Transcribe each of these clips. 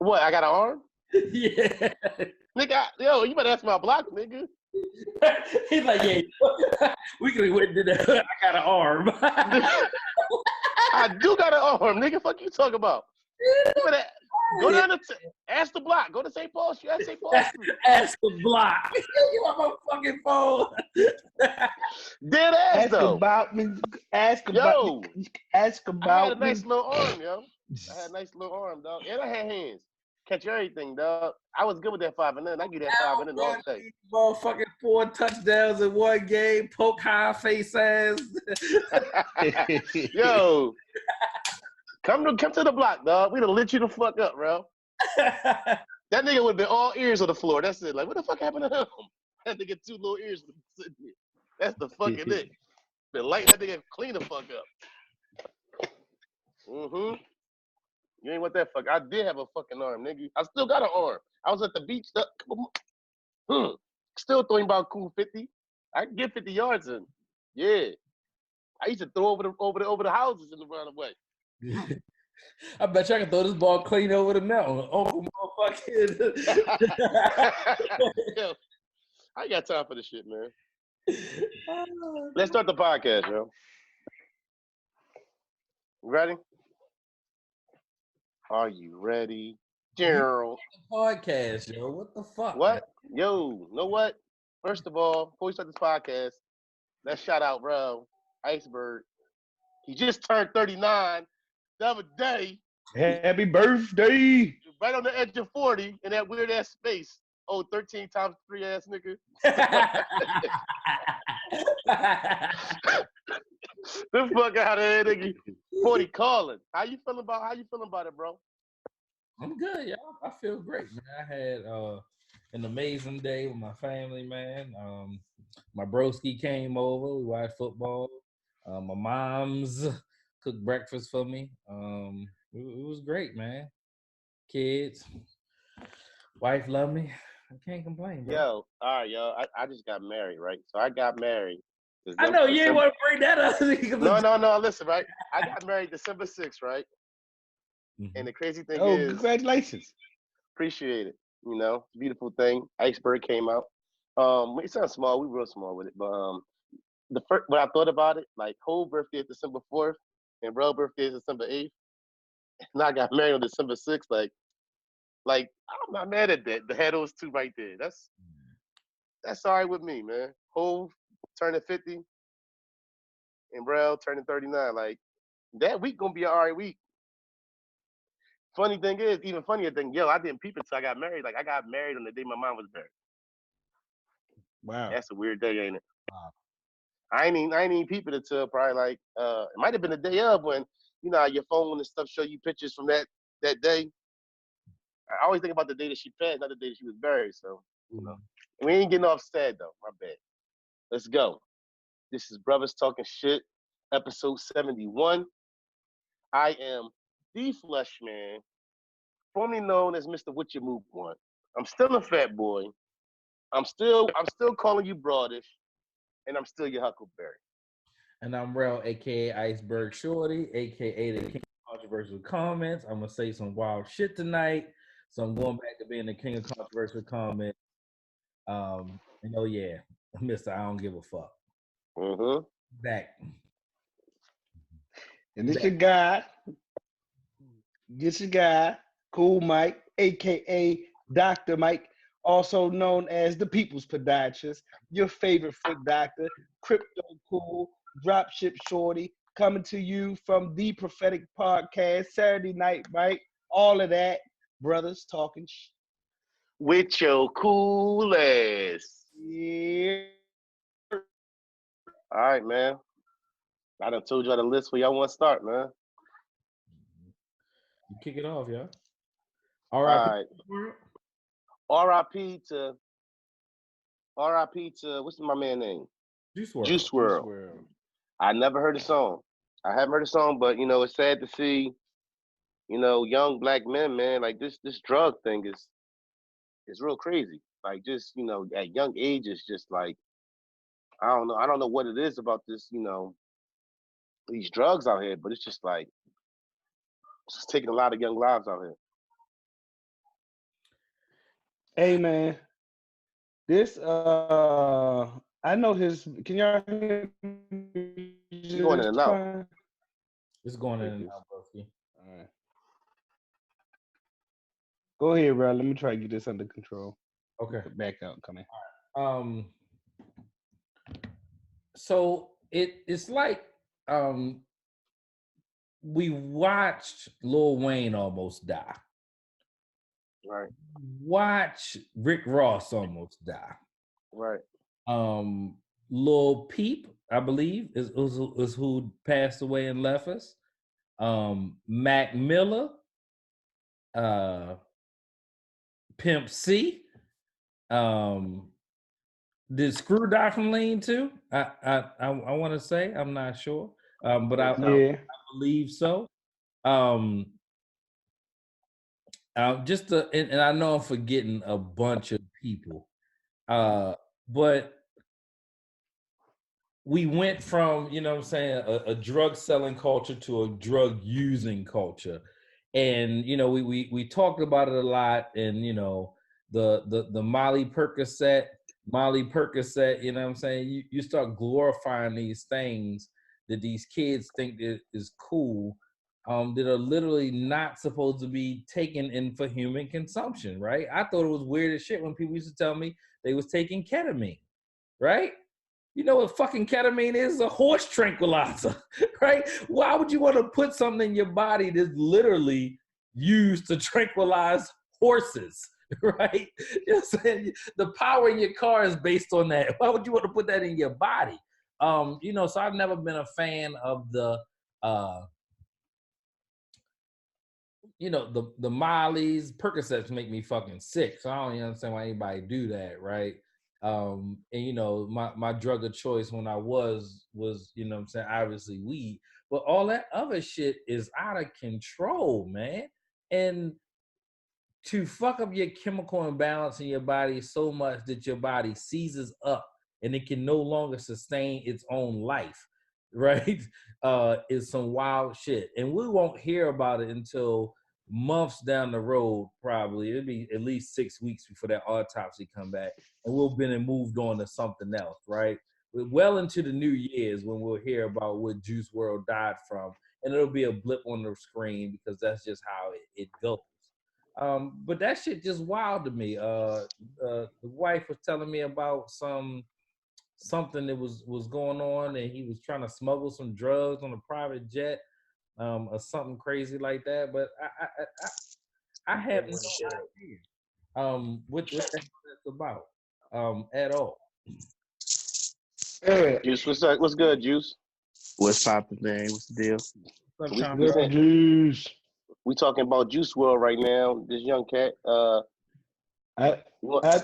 What? I got an arm? Yeah. Nigga, yo, you better ask my block, nigga. He's like, yeah, we could have went to that. I got an arm. I do got an arm, nigga. Fuck you talking about? You better go down to ask the block. Go to St. Paul Street. Ask St. Paul Street. Ask the block. You on my fucking phone. Dead ass Ask though. about me. Ask Yo, about. Ask I about had a nice me. little arm, yo. I had a nice little arm, dog. And I had hands. Catch everything, dog. I was good with that 5 and then. I give that 5 and then all day. Motherfucking 4 touchdowns in one game. Poke high face ass. Yo, come to the block, dog. We done lit you the fuck up, bro. That nigga would have been all ears on the floor. That's it. Like, what the fuck happened to him? That nigga 2 little ears sitting there. That's the fucking it. Been light that nigga clean the fuck up. Mm-hmm. You ain't want that fuck. I did have a fucking arm, nigga. I still got an arm. I was at the beach. Still throwing about cool 50. I can get 50 yards in. Yeah. I used to throw over the houses in the runaway. I bet you I can throw this ball clean over the mountain. Oh, motherfucking. Yo, I ain't got time for this shit, man. Let's start the podcast, yo. Ready? Are you ready? Gerald. Podcast, yo. What the fuck? What? Yo, know what? First of all, before we start this podcast, let's shout out, bro, Iceberg. He just turned 39 the other day. Happy birthday. Right on the edge of 40 in that weird ass space. Oh, 13 times 3 ass nigga. The fuck out of here, nigga. 40 calling. How you feeling about it, bro? I'm good, y'all. I feel great, man. I had an amazing day with my family, man. My broski came over. We watched football. My mom's cooked breakfast for me. It was great, man. Kids, wife love me. I can't complain, bro. Yo, all right, yo. I just got married, right? So I got married. I know you ain't want to bring that up. No. Listen, right? I got married December 6th, right? Mm-hmm. And the crazy thing is, congratulations. Appreciate it. You know, beautiful thing. Iceberg came out. It sounds small. We real small with it, but the first when I thought about it, like whole birthday is December 4th, and real birthday is December 8th, and I got married on December 6th. Like I'm not mad at that. To have those two right there, that's all right with me, man. Hove turning 50, and Rel turning 39. Like that week gonna be an all right week. Funny thing is, even funnier thing, yo, I didn't peep it till I got married. Like I got married on the day my mom was married. Wow, that's a weird day, ain't it? Wow. I ain't even peep it until probably like it might have been the day of when you know your phone and stuff show you pictures from that day. I always think about the day that she passed, not the day that she was buried. So you know, we ain't getting off sad though. My bad. Let's go. This is Brothers Talking Shit, episode 71. I am the Flesh Man, formerly known as Mr. What You Move Want. I'm still a fat boy. I'm still calling you broadish, and I'm still your Huckleberry. And I'm Rel, aka Iceberg Shorty, aka the King of Controversial Comments. I'm gonna say some wild shit tonight, so I'm going back to being the King of Controversial Comments. And oh yeah, Mr. I don't give a fuck. Back. And this your guy, Cool Mike, aka Dr. Mike, also known as the People's Podiatrist, your favorite foot doctor, Crypto Cool, Dropship Shorty, coming to you from the Prophetic Podcast, Saturday night, right? All of that, brothers talking shit. With your cool ass. Yeah. All right, man. I done told y'all the list where y'all want to start, man. You kick it off, y'all. All right. R.I.P. to what's my man name? Juice WRLD. Juice WRLD. I never heard the song. I haven't heard the song, but you know, it's sad to see, you know, young black men, man, like this drug thing is real crazy. Like just, you know, at young age it's just like I don't know what it is about this, you know, these drugs out here, but it's just like it's just taking a lot of young lives out here. Hey man, this I know his. Can y'all hear me You're going in just and out. fine? It's going in Okay, and good. out, broski. All right. Go ahead, bro. Let me try to get this under control. Okay. Back out, come in. Um. So it's like um we watched Lil Wayne almost die. Right, Watch Rick Ross almost die. right. Um, Lil Peep, I believe, is who passed away and left us. Mac Miller, uh, Pimp C. Um, did Screw die from Lean too? I want to say I'm not sure, but Think I so. Yeah. believe so. Um, just and I know I'm forgetting a bunch of people, but we went from, you know what I'm saying, a drug selling culture to a drug using culture. And, you know, we talked about it a lot. And, you know, the Molly Percocet, you know what I'm saying? You start glorifying these things that these kids think is cool, that are literally not supposed to be taken in for human consumption, right? I thought it was weird as shit when people used to tell me they was taking ketamine, right? You know what fucking ketamine is? A horse tranquilizer, right? Why would you want to put something in your body that's literally used to tranquilize horses, right? You know what I'm saying? The power in your car is based on that. Why would you want to put that in your body? You know, so I've never been a fan of the uh you know, the Molly's, Percocets make me fucking sick. So I don't even understand why anybody do that, right? And you know, my drug of choice when I was, you know what I'm saying, obviously weed. But all that other shit is out of control, man. And to fuck up your chemical imbalance in your body so much that your body seizes up and it can no longer sustain its own life, right? Is some wild shit. And we won't hear about it until months down the road, probably. It'll be at least 6 weeks before that autopsy come back. And we'll been and moved on to something else, right? Well into the new years when we'll hear about what Juice World died from. And it'll be a blip on the screen because that's just how it goes. But that shit just wild to me. The wife was telling me about something that was going on, and he was trying to smuggle some drugs on a private jet, or something crazy like that. But I have no idea what the hell that's about at all. Yeah. Juice, what's up? What's good, Juice? What's poppin', man? What's the deal? What's up, We Chomp we Dog? saying, Good juice. we talking about Juice World right now. This young cat. I What? I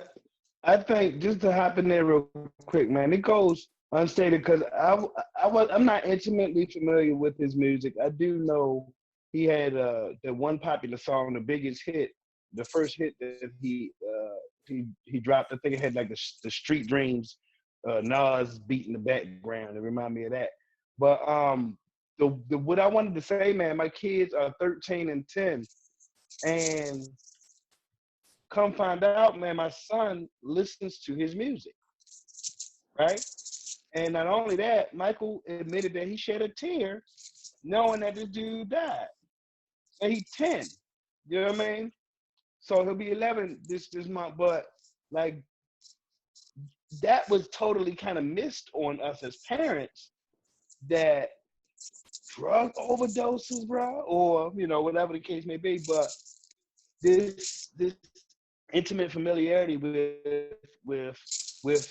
I think just to hop in there real quick, man. It goes unstated because I'm not intimately familiar with his music. I do know he had the one popular song, the biggest hit, the first hit that he dropped. I think it had like the Street Dreams, Nas beat in the background. It reminded me of that. But the what I wanted to say, man, my kids are 13 and 10, and come find out, man, my son listens to his music, right? And not only that, Michael admitted that he shed a tear knowing that this dude died. And he's 10. You know what I mean? So he'll be 11 this month. But like that was totally kind of missed on us as parents, that drug overdoses, bro, or you know, whatever the case may be. But this intimate familiarity with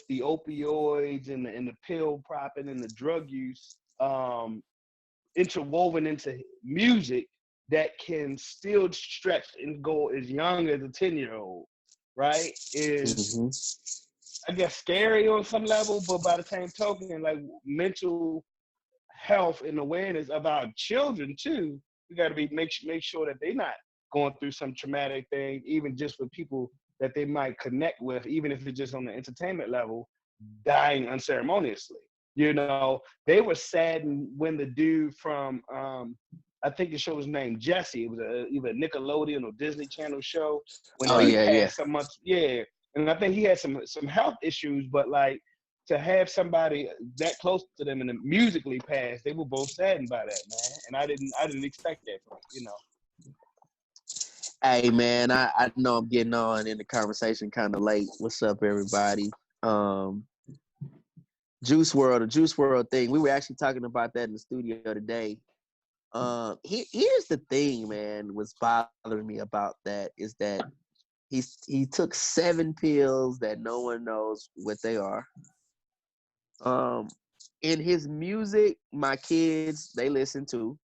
the opioids and the pill popping and the drug use, interwoven into music that can still stretch and go as young as a 10-year-old, right? Is, Mm-hmm. I guess, scary on some level, but by the same token, like mental health and awareness of our children too, we got to make sure that they're not going through some traumatic thing, even just with people that they might connect with, even if it's just on the entertainment level, dying unceremoniously. You know, they were saddened when the dude from I think the show was named Jesse. It was either a Nickelodeon or Disney Channel show. When Oh he yeah, yeah. passed some months, yeah. And I think he had some health issues, but like to have somebody that close to them and then musically pass, they were both saddened by that, man. And I didn't expect that from Hey man, I know I'm getting on in the conversation kind of late. What's up, everybody? Um, Juice World, the Juice World thing. We were actually talking about that in the studio today. Here's the thing, man. What's bothering me about that is that he took 7 pills that no one knows what they are. In his music, my kids they listen to.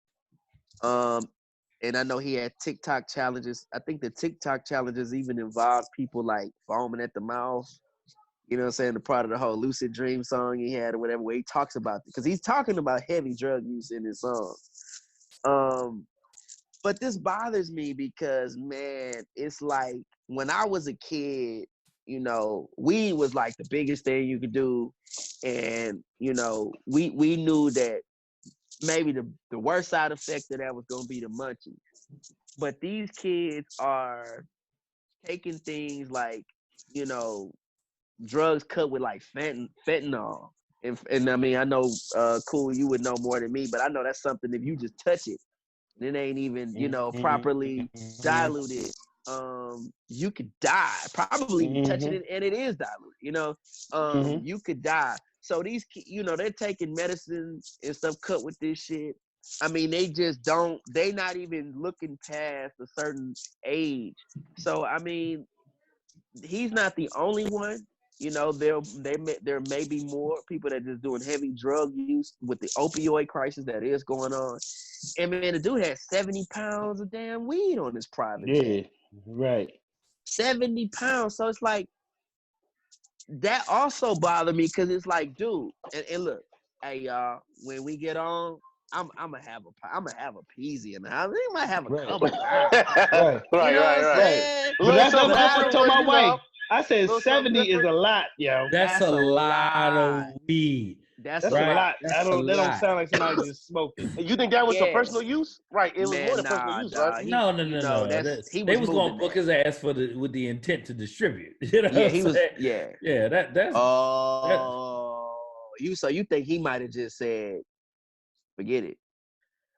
Um, and I know he had TikTok challenges. I think the TikTok challenges even involved people like foaming at the mouth. You know what I'm saying? The part of the whole Lucid Dream song he had or whatever, where he talks about it. Because he's talking about heavy drug use in his song. But this bothers me because, man, it's like when I was a kid, you know, weed was like the biggest thing you could do. And, you know, we knew that maybe the worst side effect of that was going to be the munchies. But these kids are taking things like, you know, drugs cut with like fentanyl. And I mean, I know, Cool, you would know more than me, but I know that's something if you just touch it, it ain't even, you know, properly diluted. You could die. Probably touching it and it is diluted, you know. You could die. So these, you know, they're taking medicines and stuff cut with this shit. I mean, they just don't, they not even looking past a certain age. So, I mean, he's not the only one. You know, there may be more people that are just doing heavy drug use with the opioid crisis that is going on. And man, the dude had 70 pounds of damn weed on his private jet. Right. 70 pounds. So it's like, that also bothered me because it's like, dude, and look, hey y'all, when we get on, I'm gonna have a peasy in the house. We might have a couple pounds. Right. You know what I'm Right. saying? But that's what I told my you wife. know, I said little something 70 is a different. lot, yo. That's a lot of weed. That's a Right? lot. That's a That don't lot. sound like somebody just smoking. And you think that was for Yeah, personal use? Right. It was more man, than personal nah, use, right? dog. No. You know, he They was was moving gonna book that. his ass with the intent to distribute. You know Yeah, what he I'm was. saying? Yeah. Yeah, that's that. Oh, you think he might have just said, forget it?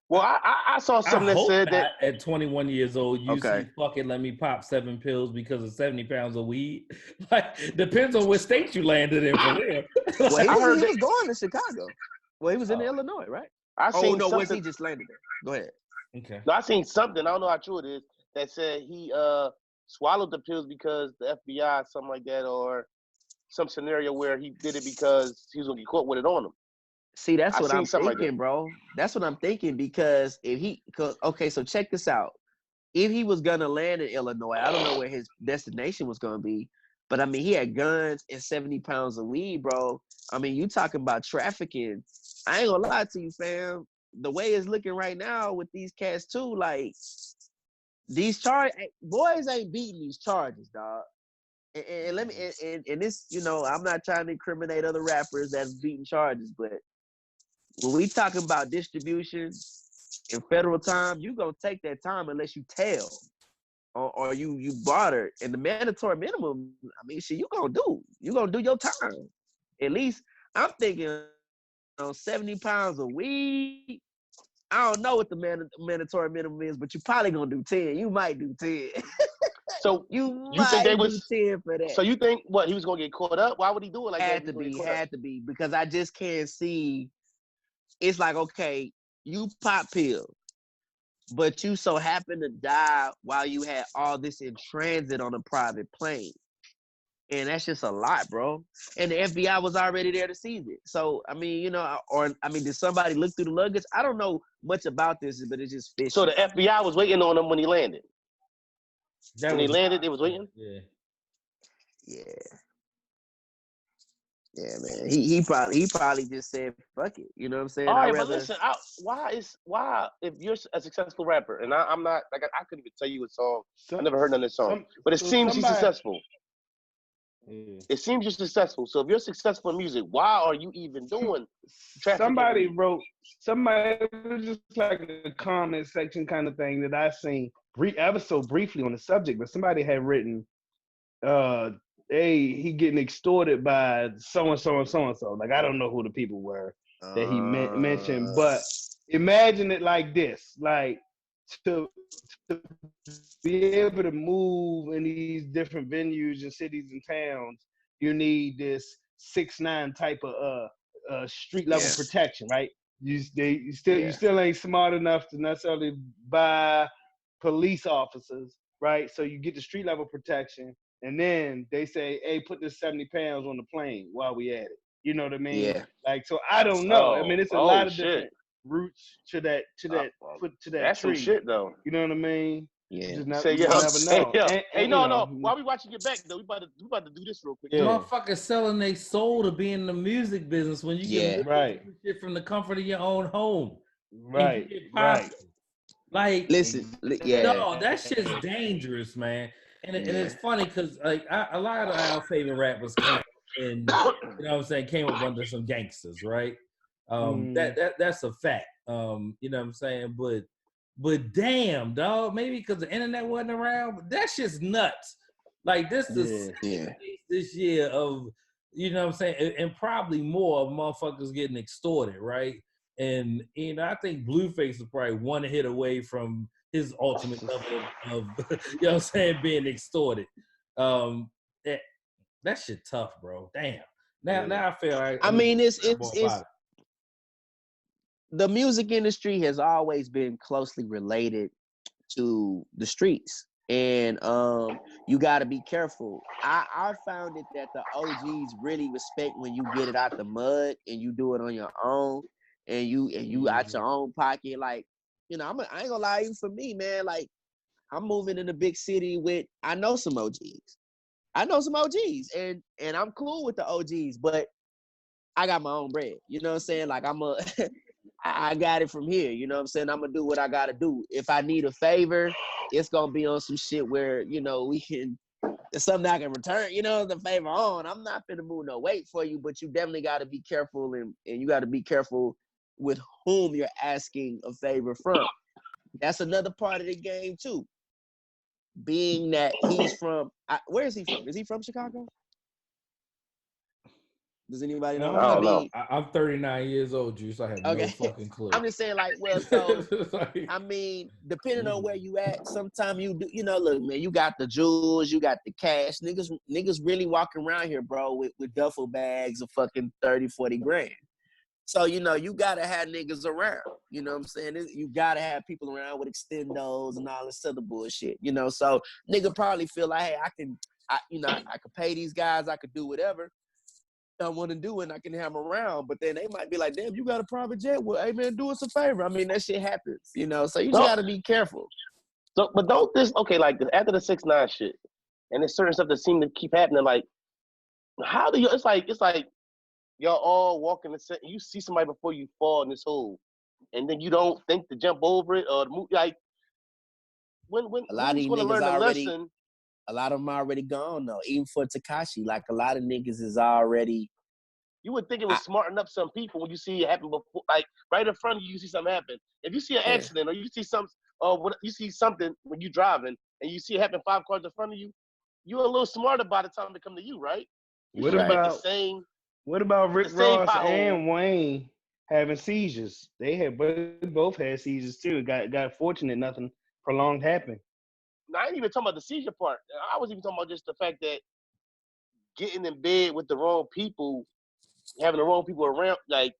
Well, I saw I something that hope said that. not. At 21 years old, you Okay. say, "Fuck it, let me pop 7 pills because of 70 pounds of weed." Like, depends on what state you landed in, for real. Well, he I heard was that. going to Chicago. Well, he was in Illinois, right? I Oh seen no, was something. he just landed there? Go ahead. Okay. No, I seen something. I don't know how true it is. That said he swallowed the pills because the FBI, something like that, or some scenario where he did it because he was gonna get caught with it on him. See, that's I what seen I'm something like that. thinking, bro. That's what I'm thinking because okay, so check this out. If he was gonna land in Illinois, I don't know where his destination was gonna be, but I mean, he had guns and 70 pounds of weed, bro. I mean, you talking about trafficking? I ain't gonna lie to you, fam. The way it's looking right now with these cats too, like these boys ain't beating these charges, dog. And let me and this, you know, I'm not trying to incriminate other rappers that's beating charges, but when we talking about distribution in federal time, you gonna take that time unless you tell or you barter. And the mandatory minimum, I mean, shit, you gonna do your time. At least I'm thinking on 70 pounds of weed. I don't know what the mandatory minimum is, but you probably gonna do 10. You might do 10. So You you think they might do was? 10 for that. So you think what he was gonna get caught up? Why would he do it like that? Had to be, because I just can't see. It's like, okay, you pop pills, but you so happen to die while you had all this in transit on a private plane. And that's just a lot, bro. And the FBI was already there to seize it. So, I mean, you know, did somebody look through the luggage? I don't know much about this, but it's just fishy. So the FBI was waiting on him when he landed. When he landed, they was waiting. Yeah. Yeah, man. He probably just said, fuck it. You know what I'm saying? All right, but listen, why if you're a successful rapper, and I'm not, like, I couldn't even tell you a song. I never heard none of this song, but it seems he's successful. It seems you're successful. So if you're successful in music, why are you even doing traffic? Somebody wrote, it was just like a comment section kind of thing that I seen ever so briefly on the subject, but somebody had written, hey, he getting extorted by so and so and so and so. Like, I don't know who the people were that he mentioned, but imagine it like this: like to be able to move in these different venues and cities and towns, you need this 6ix9ine type of street level protection, right? You still ain't smart enough to necessarily buy police officers, right? So you get the street level protection, and then they say, "Hey, put this 70 pounds on the plane while we at it." You know what I mean? Yeah. Like, so I don't know. I mean, it's a lot of different roots to that That's tree. some shit though. You know what I mean? Yeah. You just Say, you never know. No. While we watching your back though, we about to do this real quick. Yeah. Motherfuckers selling their soul to be in the music business when you can do shit from the comfort of your own home. Right. Like, listen, no, that shit's dangerous, man. And it's funny because like a lot of our favorite rappers came in, you know what I'm saying, came up under some gangsters, right? That's a fact. You know what I'm saying? But damn, dog, maybe because the internet wasn't around, but that shit's nuts. Like this is this year of, you know what I'm saying, and probably more of motherfuckers getting extorted, right? And you know, I think Blueface is probably one hit away from his ultimate level of you know what I'm saying, being extorted. That shit tough, bro. Damn. Now I feel like I mean it's the music industry has always been closely related to the streets. And you got to be careful. I found it that the OGs really respect when you get it out the mud and you do it on your own, and you out your own pocket. Like, you know, I ain't gonna lie, even for me, man, like I'm moving in a big city I know some OGs. And I'm cool with the OGs, but I got my own bread. You know what I'm saying? Like I got it from here. You know what I'm saying? I'm going to do what I got to do. If I need a favor, it's going to be on some shit where, you know, it's something I can return, you know, the favor on. I'm not finna move no weight for you, but you definitely got to be careful, and you got to be careful with whom you're asking a favor from. That's another part of the game, too. Being that he's from, where is he from? Is he from Chicago? Does anybody know? I don't know. I'm 39 years old, Juice. I have no fucking clue. I'm just saying, like, well, so I mean, depending on where you at, sometimes you do, you know, look, man, you got the jewels, you got the cash. Niggas really walking around here, bro, with duffel bags of fucking 30, 40 grand. So, you know, you gotta have niggas around. You know what I'm saying? You gotta have people around with extendos and all this other bullshit. You know, so nigga probably feel like, hey, I could pay these guys, I could do whatever I want to do, and I can have them around. But then they might be like, damn, you got a private jet? Well, hey man, do us a favor. I mean, that shit happens, you know. So you just gotta be careful. So, but don't this like after the 6ix9ine shit, and there's certain stuff that seem to keep happening. Like, how do you? It's like y'all all walking the set. You see somebody before you fall in this hole, and then you don't think to jump over it or move. Like when a lot of these niggas niggas learn already. Lesson, a lot of them already gone though. Even for Tekashi, like a lot of niggas is already. You would think it was smarten up some people when you see it happen before, like right in front of you. You see something happen. If you see an accident or you see you see something when you driving and you see it happen 5 cars in front of you, you're a little smarter by the time they come to you, right? What about Rick Ross and Wayne having seizures? They both had seizures too. Got fortunate nothing prolonged happened. Now, I ain't even talking about the seizure part. I was even talking about just the fact that getting in bed with the wrong people, having the wrong people around. Like,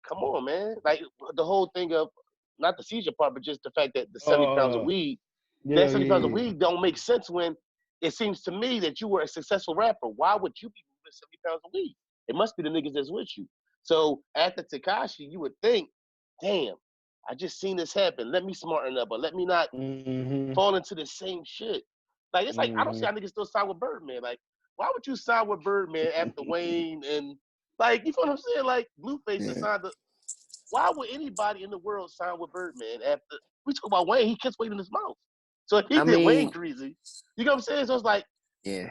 come on, man. Like the whole thing of not the seizure part, but just the fact that the 70 pounds of weed, that 70 pounds of weed don't make sense when it seems to me that you were a successful rapper. Why would you be moving 70 pounds of weed? It must be the niggas that's with you. So after Tekashi, you would think, damn, I just seen this happen. Let me smarten up, or let me not fall into the same shit. Like, it's like, I don't see how niggas still sign with Birdman. Like, why would you sign with Birdman after Wayne and, like, you feel what I'm saying? Like, Blueface signed why would anybody in the world sign with Birdman after, we talk about Wayne, he kissed Wayne in his mouth. So if he did Wayne greasy, you know what I'm saying? So it's like,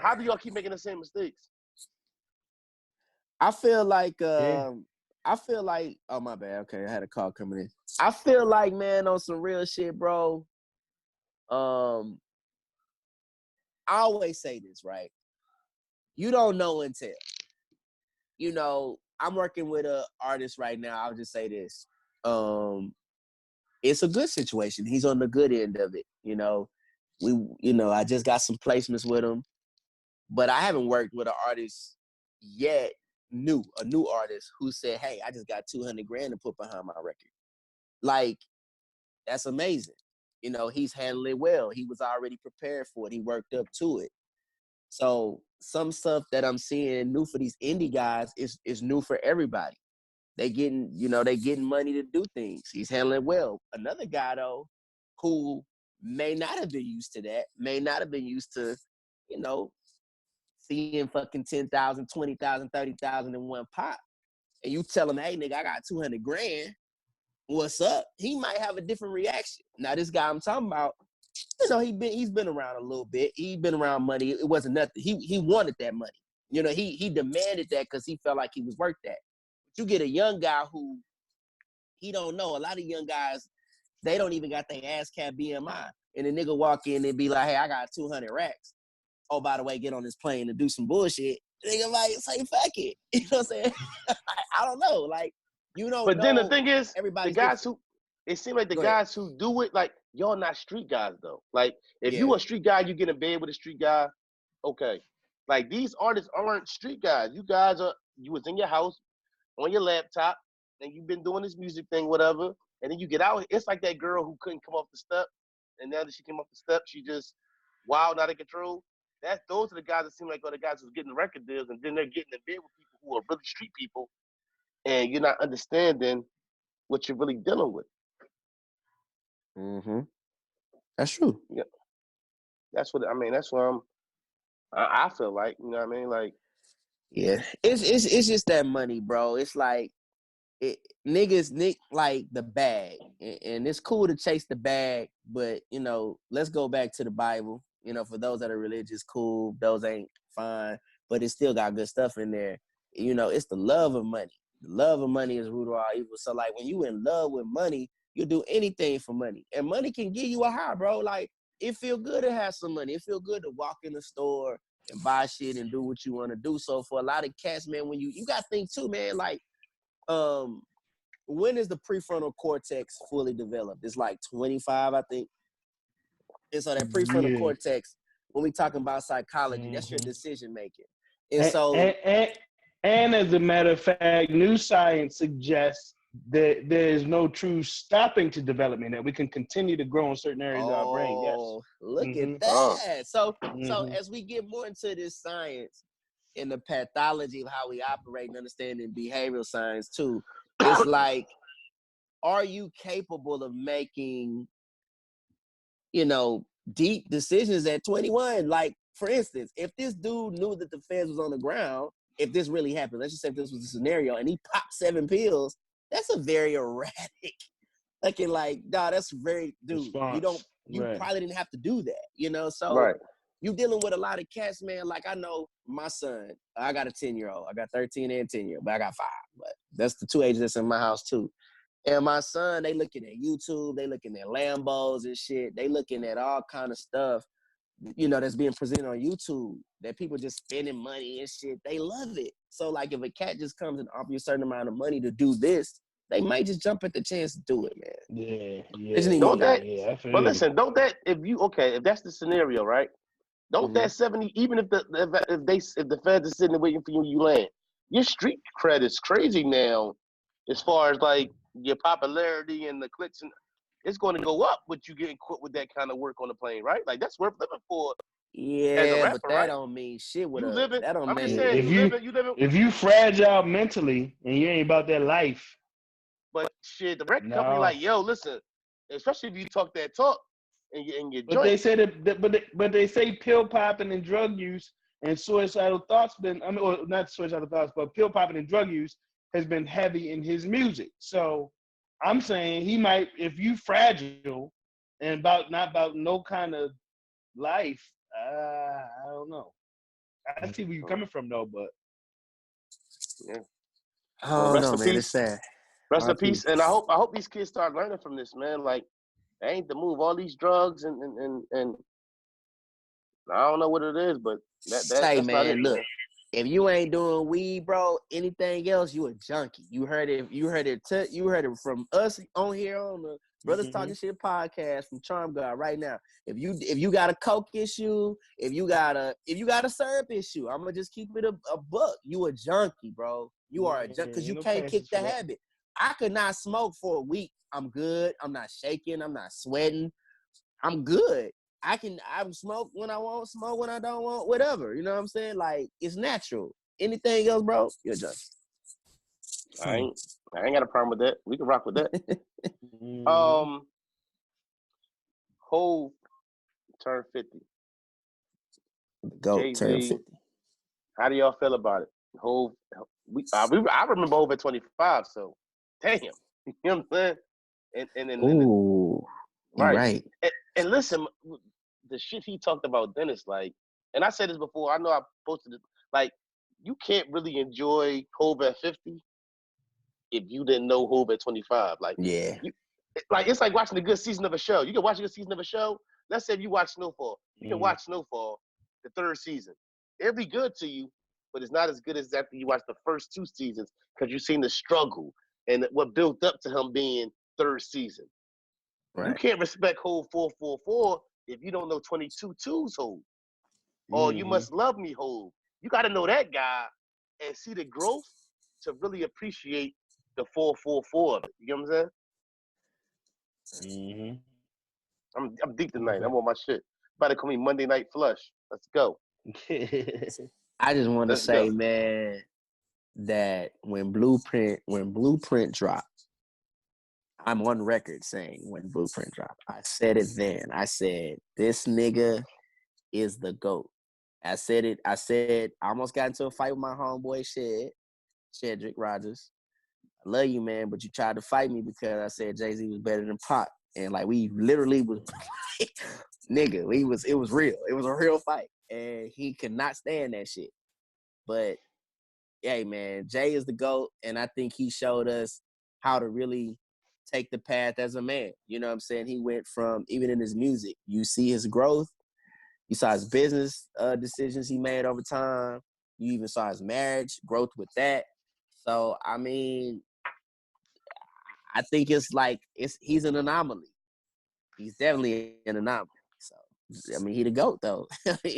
how do y'all keep making the same mistakes? I feel like Yeah. oh my bad. Okay, I had a call coming in. I feel like, man, on some real shit, bro. I always say this, right? You don't know until. You know, I'm working with an artist right now. I'll just say this. It's a good situation. He's on the good end of it. You know, I just got some placements with him, but I haven't worked with an artist yet, a new artist who said, "Hey, I just got 200 grand to put behind my record." Like, that's amazing. You know, he's handling it well. He was already prepared for it. He worked up to it. So some stuff that I'm seeing new for these indie guys is new for everybody. They getting money to do things. He's handling it well. Another guy though, who may not have been used to that, may not have been used to, you know, seeing fucking 10,000, 20,000, 30,000 in one pot. And you tell him, hey nigga, I got 200 grand. What's up? He might have a different reaction. Now this guy I'm talking about, you know, he's been around a little bit. He's been around money. It wasn't nothing. He wanted that money. You know, he demanded that because he felt like he was worth that. But you get a young guy who he don't know. A lot of young guys, they don't even got their ass cap BMI. And the nigga walk in and be like, hey, I got 200 racks. Oh, by the way, get on this plane and do some bullshit. The nigga might say, fuck it. You know what I'm saying? I don't know. Like, you don't But know. then the thing is, the Everybody's guys different. it seems like the Go ahead. guys who do it, like, y'all not street guys though. Like, if Yeah. you a street guy, you get in bed with a street guy, okay. Like, these artists aren't street guys. You was in your house on your laptop, and you've been doing this music thing, whatever, and then you get out. It's like that girl who couldn't come off the step, and now that she came off the step, she just wild, out of control. Those are the guys that seem like are the guys who's getting record deals, and then they're getting in bed with people who are really street people, and you're not understanding what you're really dealing with. Mm-hmm. That's true. Yeah, that's what I mean. That's what I feel like. You know what I mean? Like, Yeah. It's just that money, bro. It's like niggas like the bag. And it's cool to chase the bag, but you know, let's go back to the Bible. You know, for those that are religious, cool. Those ain't fine, but it still got good stuff in there. You know, it's the love of money. The love of money is root of all evil. So like when you in love with money, you'll do anything for money. And money can give you a high, bro. Like it feel good to have some money. It feel good to walk in the store and buy shit and do what you want to do. So for a lot of cats, man, when you got to think too, man, like when is the prefrontal cortex fully developed? It's like 25, I think. And so that prefrontal Yeah. cortex, when we talking about psychology, that's your Mhm. decision making. And And, so, and, and as a matter of fact, new science suggests that there is no true stopping to development, that we can continue to grow in certain areas of our brain. Yes. look at Mm-hmm. that. So Mm-hmm. as we get more into this science and the pathology of how we operate and understanding behavioral science too, it's like, are you capable of making, you know, deep decisions at 21? Like, for instance, if this dude knew that the feds was on the ground, if this really happened, let's just say if this was a scenario and he popped 7 pills, that's a very erratic, like, nah, that's very, dude, Response. you Right. probably didn't have to do that, you know? So right. you dealing with a lot of cats, man. Like, I know my son, I got a 10-year-old, I got 13 and 10-year-old, but I got 5, but that's the 2 ages that's in my house too. And my son, they looking at YouTube, they looking at Lambos and shit. They looking at all kind of stuff, you know, that's being presented on YouTube, that people just spending money and shit. They love it. So like if a cat just comes and offers you a certain amount of money to do this, they might just jump at the chance to do it, man. Yeah. They just Yeah. need more Don't knowledge. that? Yeah. I feel But you. listen, don't that? If that's the scenario, right? Don't Mm-hmm. that 70? Even if the feds are sitting there waiting for you land, your street credit's crazy now, as far as like your popularity and the clicks, and it's going to go up with you getting quit with that kind of work on the plane, right? Like that's worth living for as a Yeah, but rapper, that right? don't mean shit with You living. that don't I'm just Yeah. mean, saying, you living. If you fragile mentally and you ain't about that life, But shit, the record company no. like, yo, listen, especially if you talk that talk in your But they joints. say but they say pill popping and drug use and suicidal thoughts or not suicidal thoughts, but pill popping and drug use has been heavy in his music. So I'm saying he might, if you fragile and not about no kind of life, I don't know. I see where you're coming from though, but Yeah. Well, Oh rest no, in man, it's peace. sad. Rest in R.I.P. peace. And I hope these kids start learning from this, man. Like, I ain't the move. All these drugs and I don't know what it is, but Say, that's not it, man, look. man. If you ain't doing weed, bro, anything else, you a junkie. You heard it. You heard it. You heard it from us on here on the Brothers Talking Shit podcast from Charm God right now. If you got a coke issue, if you got a syrup issue, I'm gonna just keep it a buck. You a junkie, bro. You are a junkie because you can't kick the habit. I could not smoke for a week. I'm good. I'm not shaking. I'm not sweating. I'm good. I smoke when I want, smoke when I don't want, whatever. You know what I'm saying? Like, it's natural. Anything else, bro, you're just. I ain't got a problem with that. We can rock with that. Hove turned 50. Go JayZ, turn 50. how do y'all feel about it? Hove, I remember Hove at 25, so damn. You know what I'm saying? And Ooh, right. And listen, the shit he talked about Dennis, like, and I said this before, I know I posted it, like, you can't really enjoy Hove at 50 if you didn't know Hove at 25. Like, Yeah. It's like watching a good season of a show. You can watch a good season of a show. Let's say if you watch Snowfall, you can watch Snowfall, the third season. It'll be good to you, but it's not as good as after you watch the first two seasons because you've seen the struggle and what built up to him being third season. Right. You can't respect Hove 444 if you don't know 22's Hove. Or You Must Love Me Hove. You got to know that guy and see the growth to really appreciate the 444 of it. You know what I'm saying? I'm deep tonight. I'm on my shit. About to call me Monday Night Flush. Let's go. I just want to say, man, that when Blueprint dropped, I'm on record saying when Blueprint dropped, I said it then. I said, this nigga is the GOAT. I said, I almost got into a fight with my homeboy Shedrick Rogers. I love you, man, but you tried to fight me because I said JayZ was better than Pop. And like, we literally was, nigga, it was real. It was a real fight. And he could not stand that shit. But, hey, man, Jay is the GOAT. And I think he showed us how to really take the path as a man. You know what I'm saying? He went from, even in his music, you see his growth. You saw his business decisions he made over time. You even saw his marriage, growth with that. So, I mean, I think he's an anomaly. He's definitely an anomaly. So, I mean, he the GOAT, though.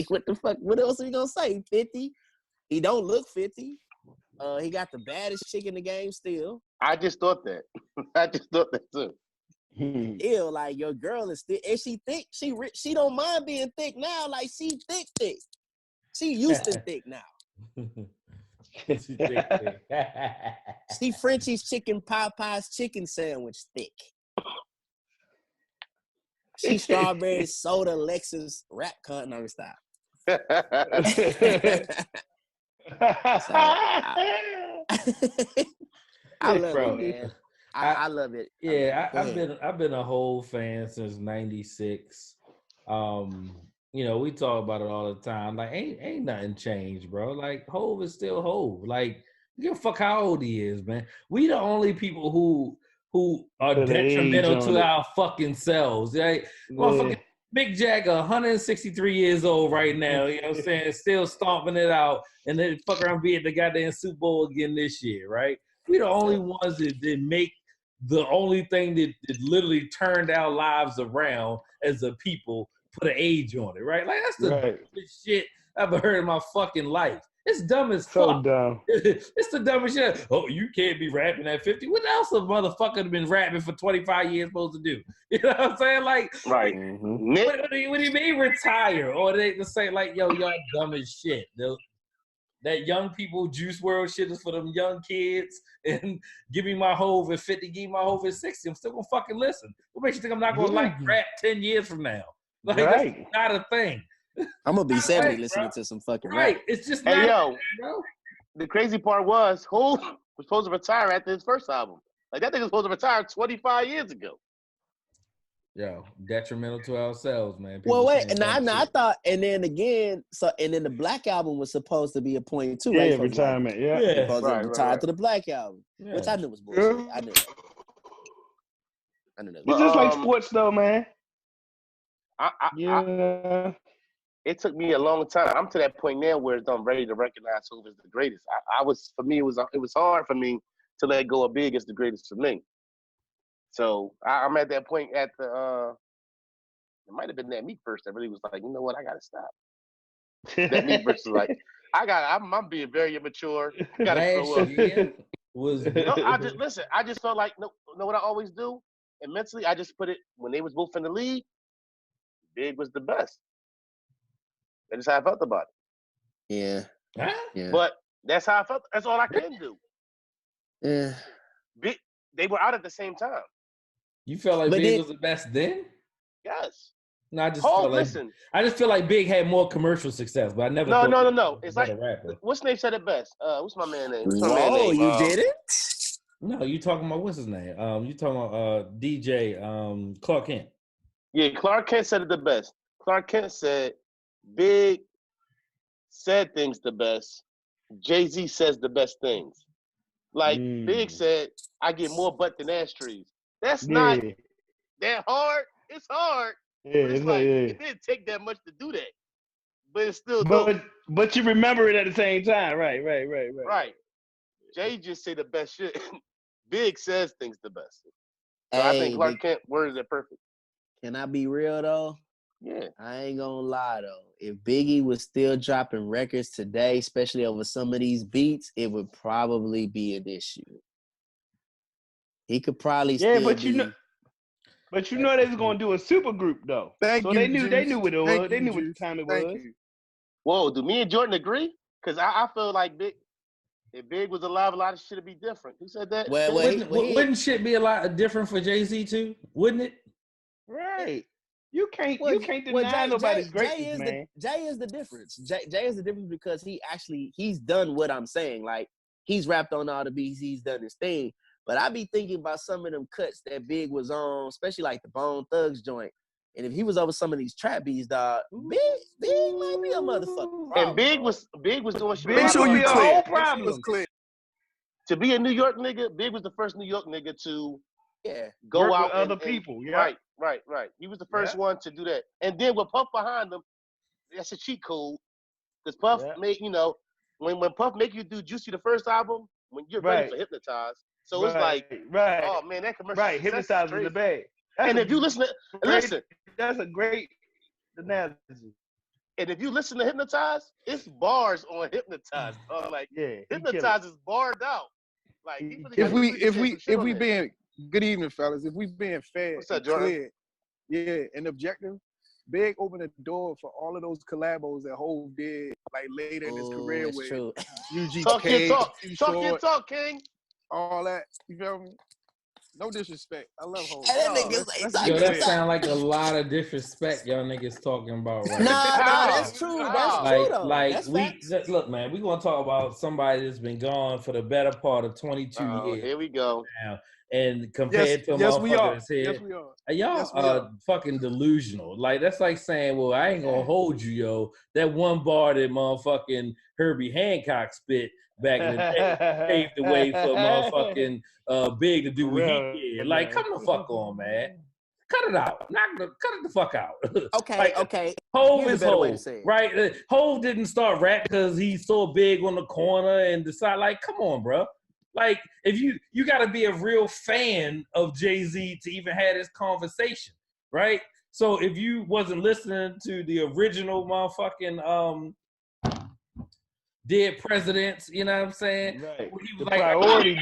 What the fuck? What else are you going to say? 50? He don't look 50. He got the baddest chick in the game still. I just thought that. I just thought that, too. Ew, like, your girl is thick. And she thick. She don't mind being thick now. Like, she thick. She used to thick now. She Frenchie's chicken Popeye's chicken sandwich thick. She strawberry soda Lexus rap cunt. No, stop. I love it, man. I love it. Yeah, I've been a whole fan since '96. You know, we talk about it all the time. Like, ain't nothing changed, bro. Like, Hove is still Hove. Like, give a fuck how old he is, man. We the only people who are detrimental to our fucking selves. Right? Motherfucking Big Jack, 163 years old right now. You know what I'm saying? Still stomping it out, and then fuck around being the goddamn Super Bowl again this year, right? We the only ones that make the only thing that literally turned our lives around as a people, put an age on it, right? Like, that's the dumbest shit I've ever heard in my fucking life. It's dumb as fuck. So dumb. It's the dumbest shit. Oh, you can't be rapping at 50. What else a motherfucker been rapping for 25 years supposed to do? You know what I'm saying? Like, right. What do you mean retire? Or they say, like, yo, y'all dumb as shit. That young people Juice WRLD shit is for them young kids, and give me my Hove at 50, give me my Hove at 60. I'm still gonna fucking listen. What makes you think I'm not gonna like rap 10 years from now? Like, that's not a thing. I'm gonna be 70 listening to some fucking rap. It's just not a thing, bro. The crazy part was Hove was supposed to retire after his first album. Like, that nigga was supposed to retire 25 years ago. Yo, detrimental to ourselves, man. Well, People wait, saying and dumb I shit. thought, and then again, and then the Black Album was supposed to be a point too, Yeah, right? Supposed to, like, retirement. Yeah. Yeah. supposed to Right, be right, tied right. to the Black Album, Yeah. which I knew was bullshit. I knew that. It's But, just like sports, though, man. Yeah. It took me a long time. I'm to that point now where I'm ready to recognize who is the greatest. For me, it was hard for me to let go of Big as the greatest for me. So I'm at that point at the. It might have been that Meek verse that really was like, you know what, I gotta stop. That Meek verse was like, I'm being very immature. Gotta grow Last up. year was No, I just felt like know what I always do? And mentally I just put it when they was both in the league, Big was the best. That's how I felt about it. Yeah, huh? yeah, But that's how I felt. That's all I can do. yeah. Big, they were out at the same time. You felt like But Big then- was the best then? Yes. No, I just Hov, felt like listen. I just feel like Big had more commercial success, but I never No. thought he was It's a like better rapper. what's name said it best? What's my man name? Whoa, you did it? No, you talking about what's his name? You talking about DJ Clark Kent. Yeah, Clark Kent said it the best. Clark Kent said Big said things the best. JayZ says the best things. Like Big said, I get more butt than ashtrays. That's not that hard. It's hard. Yeah, But it's like it didn't take that much to do that. But it's still dope. But you remember it at the same time, right? Right. Jay just say the best shit. Big says things the best. So I Hey, think Clark Kent worded it perfect. can I be real though? Yeah. I ain't gonna lie though. If Biggie was still dropping records today, especially over some of these beats, it would probably be an issue. He could probably still but be. you know, they was gonna do a super group though. Thank so you, they knew Juice. what it Thank was. They you, knew Juice. what time it Thank was. you. Whoa, do me and Jordan agree? Because I feel like if Big was alive, a lot of shit would be different. Who said that? Well, Wouldn't shit be a lot different for JayZ too? Wouldn't it? Right. You can't deny Jay, nobody's Jay greatness, is man. Jay is the difference. Jay is the difference because he's done what I'm saying. Like, he's rapped on all the beats, he's done his thing. But I be thinking about some of them cuts that Big was on, especially like the Bone Thugs joint. And if he was over some of these trap beats, dog, Big might be a motherfucker. And Big was doing shit. Make sure you clear. Whole problem. To be a New York nigga, Big was the first New York nigga to go work out with other people. Yeah. Right. He was the first one to do that. And then with Puff behind him, that's a cheat code. Because Puff made, when Puff make you do Juicy the first album, when you're ready for Hypnotize. So it's like, oh man, that commercial. Right, Hypnotize in the bag. And if you listen, that's a great analogy. And if you listen to Hypnotize, it's bars on Hypnotize. Like Hypnotize is barred out. Like if we being good evening, fellas. If we being fair, what's up, Jordan? Clear, and objective, Big opened the door for all of those collabos that Hov did like later in his career with UGK, Talk, King. All that. You feel me? No disrespect. I love Hov. That sound like a lot of disrespect y'all niggas talking about right now. Nah, that's true. That's true though. Look, man, we gonna talk about somebody that's been gone for the better part of 22 years. Here we go. Now, and compared to a motherfucker that's here, yes, we are. Y'all are fucking delusional. Like, that's like saying, well, I ain't gonna hold you, yo. That one bar that motherfucking Herbie Hancock spit back in the day paved the way for motherfucking Big to do what he did. Like, come the fuck on, man. Cut it out. Cut it the fuck out. Okay. Hov is Hov, right? Hov didn't start rap because he saw Big on the corner and decided, like, come on, bro. Like, if you got to be a real fan of JayZ to even have this conversation, right? So if you wasn't listening to the original motherfucking Dead Presidents, you know what I'm saying? Right. He was the priority. No,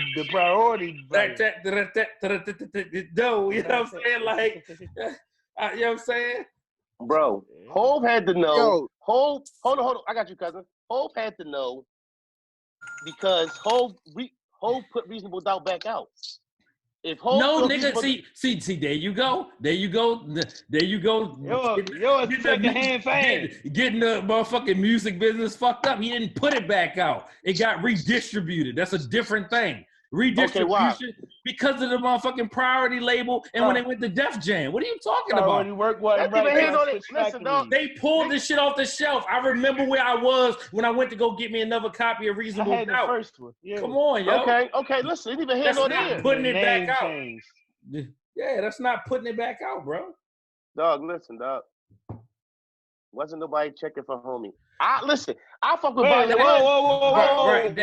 you know what I'm saying? Like, you know what I'm saying? Bro, Hov had to know. Hov, hold on. I got you, cousin. Hov had to know because Hov put Reasonable Doubt back out. If Hov see, there you go. You're a second-hand fan. Getting the motherfucking music business fucked up. He didn't put it back out. It got redistributed. That's a different thing. redistribution why? because of the motherfucking priority label and when they went to Def Jam. What are you talking Priority about? work wasn't That's right. even Now on it. switch Listen, dog. factories. They pulled this shit off the shelf. I remember where I was when I went to go get me another copy of I Reasonable had the Doubt. first one. Yeah. Come on, yo. Okay, listen, it even That's on not there. putting The it back name out. changed. Yeah, that's not putting it back out, bro. Dog, listen, dog. Wasn't nobody checking for homie. I fuck with Wait, Biden. Right.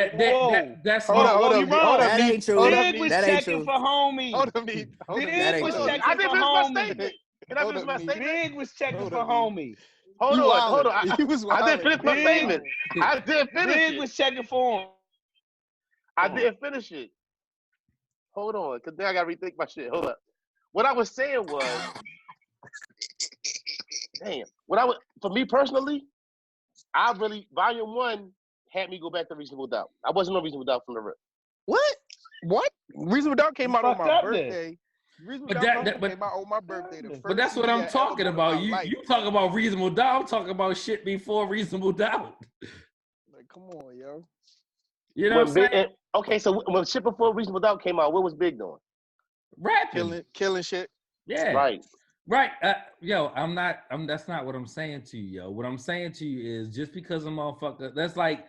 That's Hold up, you hold wrong. up, That ain't true. Hold up, Big was That ain't checking true. for homie. Hold up, Neat. Hold up, Big That ain't was true. checking I for didn't finish my homie. statement. Can I finish my statement? Big was checking Hold for up, Neat. homie. Hold You on. wildin'. You was I didn't wildin'. finish my Big. statement. I didn't finish Big it. was checking for him. I didn't finish it. Hold on, because now I gotta rethink my shit. Hold up. What I was saying was, damn. For me personally, I really Volume 1 had me go back to Reasonable Doubt. I wasn't on Reasonable Doubt from the rip. What? Reasonable Doubt came out on fucked my up then. birthday. Reasonable But Doubt that- but- came out on my birthday. The first But that's what CD I'm I ever talking bought in about. my life. You talk about Reasonable Doubt. I'm talking about shit before Reasonable Doubt. Like, come on, yo. You know what I'm saying? Okay, so when shit before Reasonable Doubt came out, what was Big doing? Rapping. Killing shit. Yeah. Right. Yo, that's not what I'm saying to you, yo. What I'm saying to you is just because a motherfucker, that's like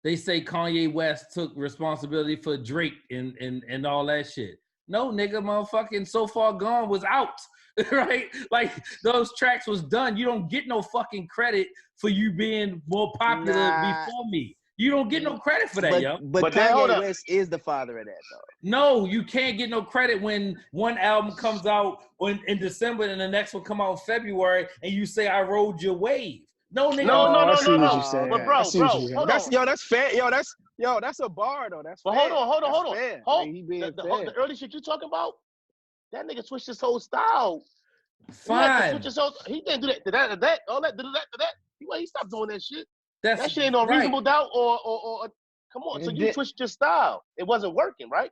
they say Kanye West took responsibility for Drake and all that shit. No, nigga, motherfucking So Far Gone was out, right? Like those tracks was done. You don't get no fucking credit for you being more popular before me. You don't get no credit for that, yo. But hold Kanye up. West is the father of that, though. No, you can't get no credit when one album comes out in December and the next one come out in February and you say I rode your wave. No, nigga. No. I see what you're saying. But bro, I see what you're saying. hold on. That's fair. That's a bar though. That's But fair. hold on. That's fair. Hold, Like, he being the fair. early shit you talking about, that nigga switched his whole style. Fine. He didn't do that to that, all that, to that. He stopped doing that shit. That's That shit ain't no right. Reasonable Doubt or come on. So you switched your style. It wasn't working, right?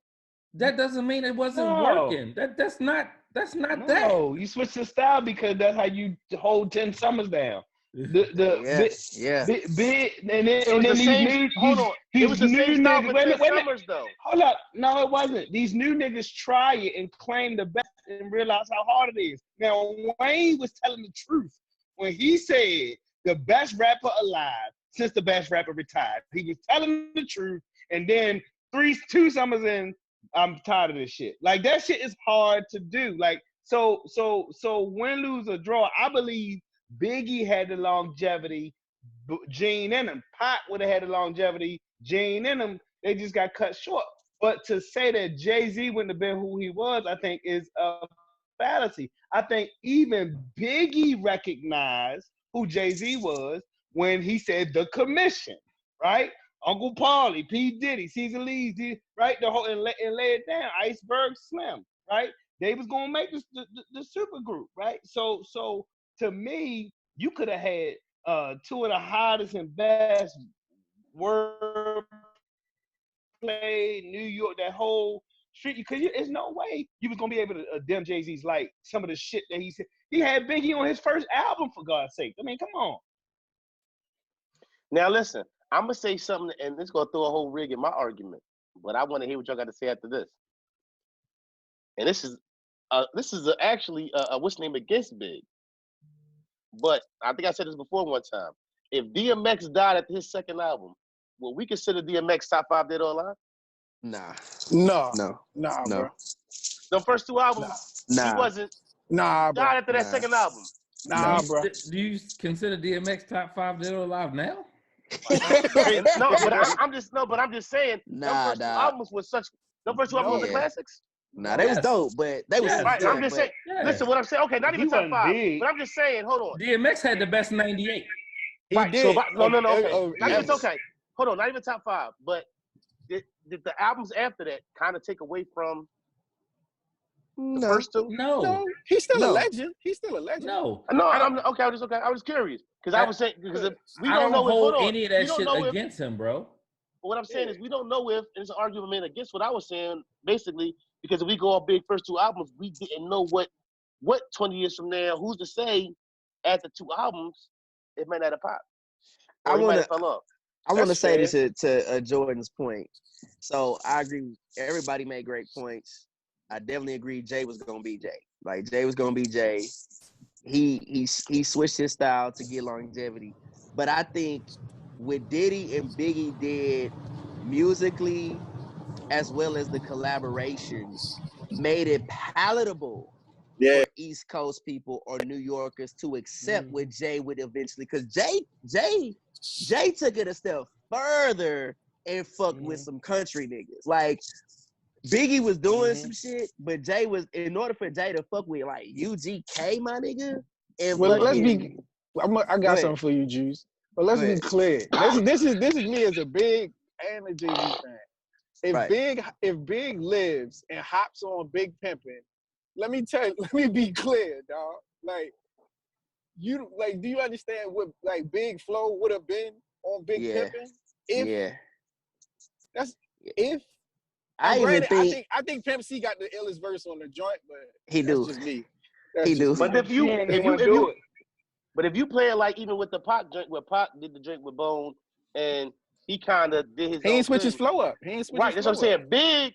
That doesn't mean it wasn't working. That's not that. No, you switched the style because that's how you hold 10 summers down. Big and then these new hold on. It was the same style for 10 summers though. Hold up. No, it wasn't. These new niggas try it and claim the best and realize how hard it is. Now, Wayne was telling the truth when he said the best rapper alive since the best rapper retired. He was telling the truth, and then 2 summers in, I'm tired of this shit. Like that shit is hard to do. Like so win, lose, or draw. I believe Biggie had the longevity gene in him. Pac would have had the longevity gene in him. They just got cut short. But to say that JayZ wouldn't have been who he was, I think is a fallacy. I think even Biggie recognized who JayZ was when he said the commission, right? Uncle Paulie, P. Diddy, Caesar Lee's, right? The whole and lay it down. Iceberg Slim, right? They was gonna make the super group, right? So to me, you could have had 2 of the hottest and best word play, New York, that whole street. Because there's no way you was gonna be able to dim JayZ's like some of the shit that he said. He had Biggie on his first album, for God's sake. I mean, come on. Now listen, I'm gonna say something, and this is gonna throw a whole rig in my argument. But I want to hear what y'all got to say after this. And this is actually what's the name against Big. But I think I said this before one time. If DMX died at his second album, will we consider DMX top 5 dead or alive? Nah. No, No. bro. The first 2 albums, he wasn't. Bro. Died after that second album. Nah, bro. Do you consider DMX top 5 dead or alive now? I'm just saying. Nah, the first 2 albums was such. The first 2 albums were classics. Nah, they was dope, but they was right. good, I'm just saying. Listen, what I'm saying. Okay, not even top 5. Big. But I'm just saying. Hold on. DMX had the best 98. He right. did. So, no. Okay. Not yes. even okay. Hold on. Not even top 5. But did the albums after that kind of take away from the first 2? No. He's still a legend. He's still a legend. No. No, I'm okay. I was curious because I was saying because we I don't know hold if any of that shit against him, bro. What I'm saying is we don't know if it's an argument against what I was saying, basically, because if we go off Big first 2 albums, we didn't know what 20 years from now, who's to say after 2 albums, it might not have popped. Or it might have fell off. I want to say this to Jordan's point. So I agree. Everybody made great points. I definitely agree. Jay was gonna be Jay. Like Jay was gonna be Jay. He switched his style to get longevity. But I think what Diddy and Biggie did musically, as well as the collaborations, made it palatable for East Coast people or New Yorkers to accept what Jay would eventually. Because Jay took it a step further and fucked with some country niggas. Like Biggie was doing some shit, but Jay was, in order for Jay to fuck with like UGK, my nigga. And well, let's fucking, be. I got something for you, Juice. But let's be clear. This is me as a big and a JayZ fan. If Big lives and hops on Big Pimpin', let me be clear, dog. Like do you understand what like Big Flow would have been on Big Pimpin'? If I think Pimp C got the illest verse on the joint, but that's just me. But if you play it like even with the Pac joint, where Pac did the drink with Bone, and he kind of did his. He ain't switch his flow up. Right, that's what I'm saying. Big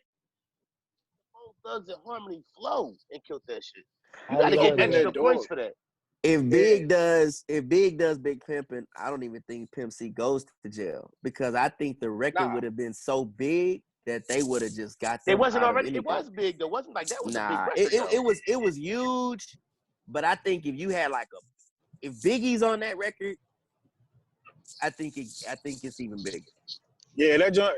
Thugs and Harmony flow and killed that shit. You gotta get extra points for that. If Big does Big Pimpin', I don't even think Pimp C goes to jail because I think the record would have been so big that they would have just got them. It wasn't already. It was big though. It wasn't like that was a big record. It was huge, but I think if you had like if Biggie's on that record, I think it's even bigger. Yeah, that joint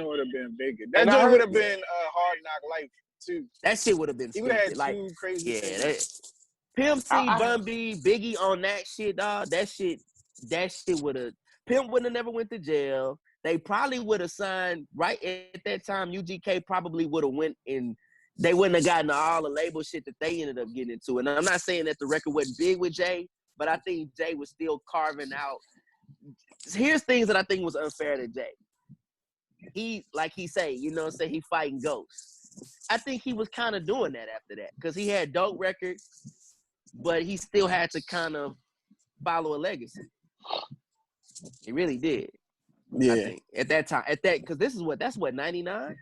would have been bigger. That joint would have been Hard Knock Life too. That shit would have been. He would have had two crazy. Yeah, Pimp C, Bun B, Biggie on that shit, dog. That shit would have. Pimp would have never went to jail. They probably would have signed right at that time. UGK probably would have went and they wouldn't have gotten all the label shit that they ended up getting into. And I'm not saying that the record wasn't big with Jay, but I think Jay was still carving out. Here's things that I think was unfair to Jay. He, like he say, you know what I'm saying, he fighting ghosts. I think he was kind of doing that after that because he had dope records, but he still had to kind of follow a legacy. He really did. Yeah. I think at that time, because that's what 99.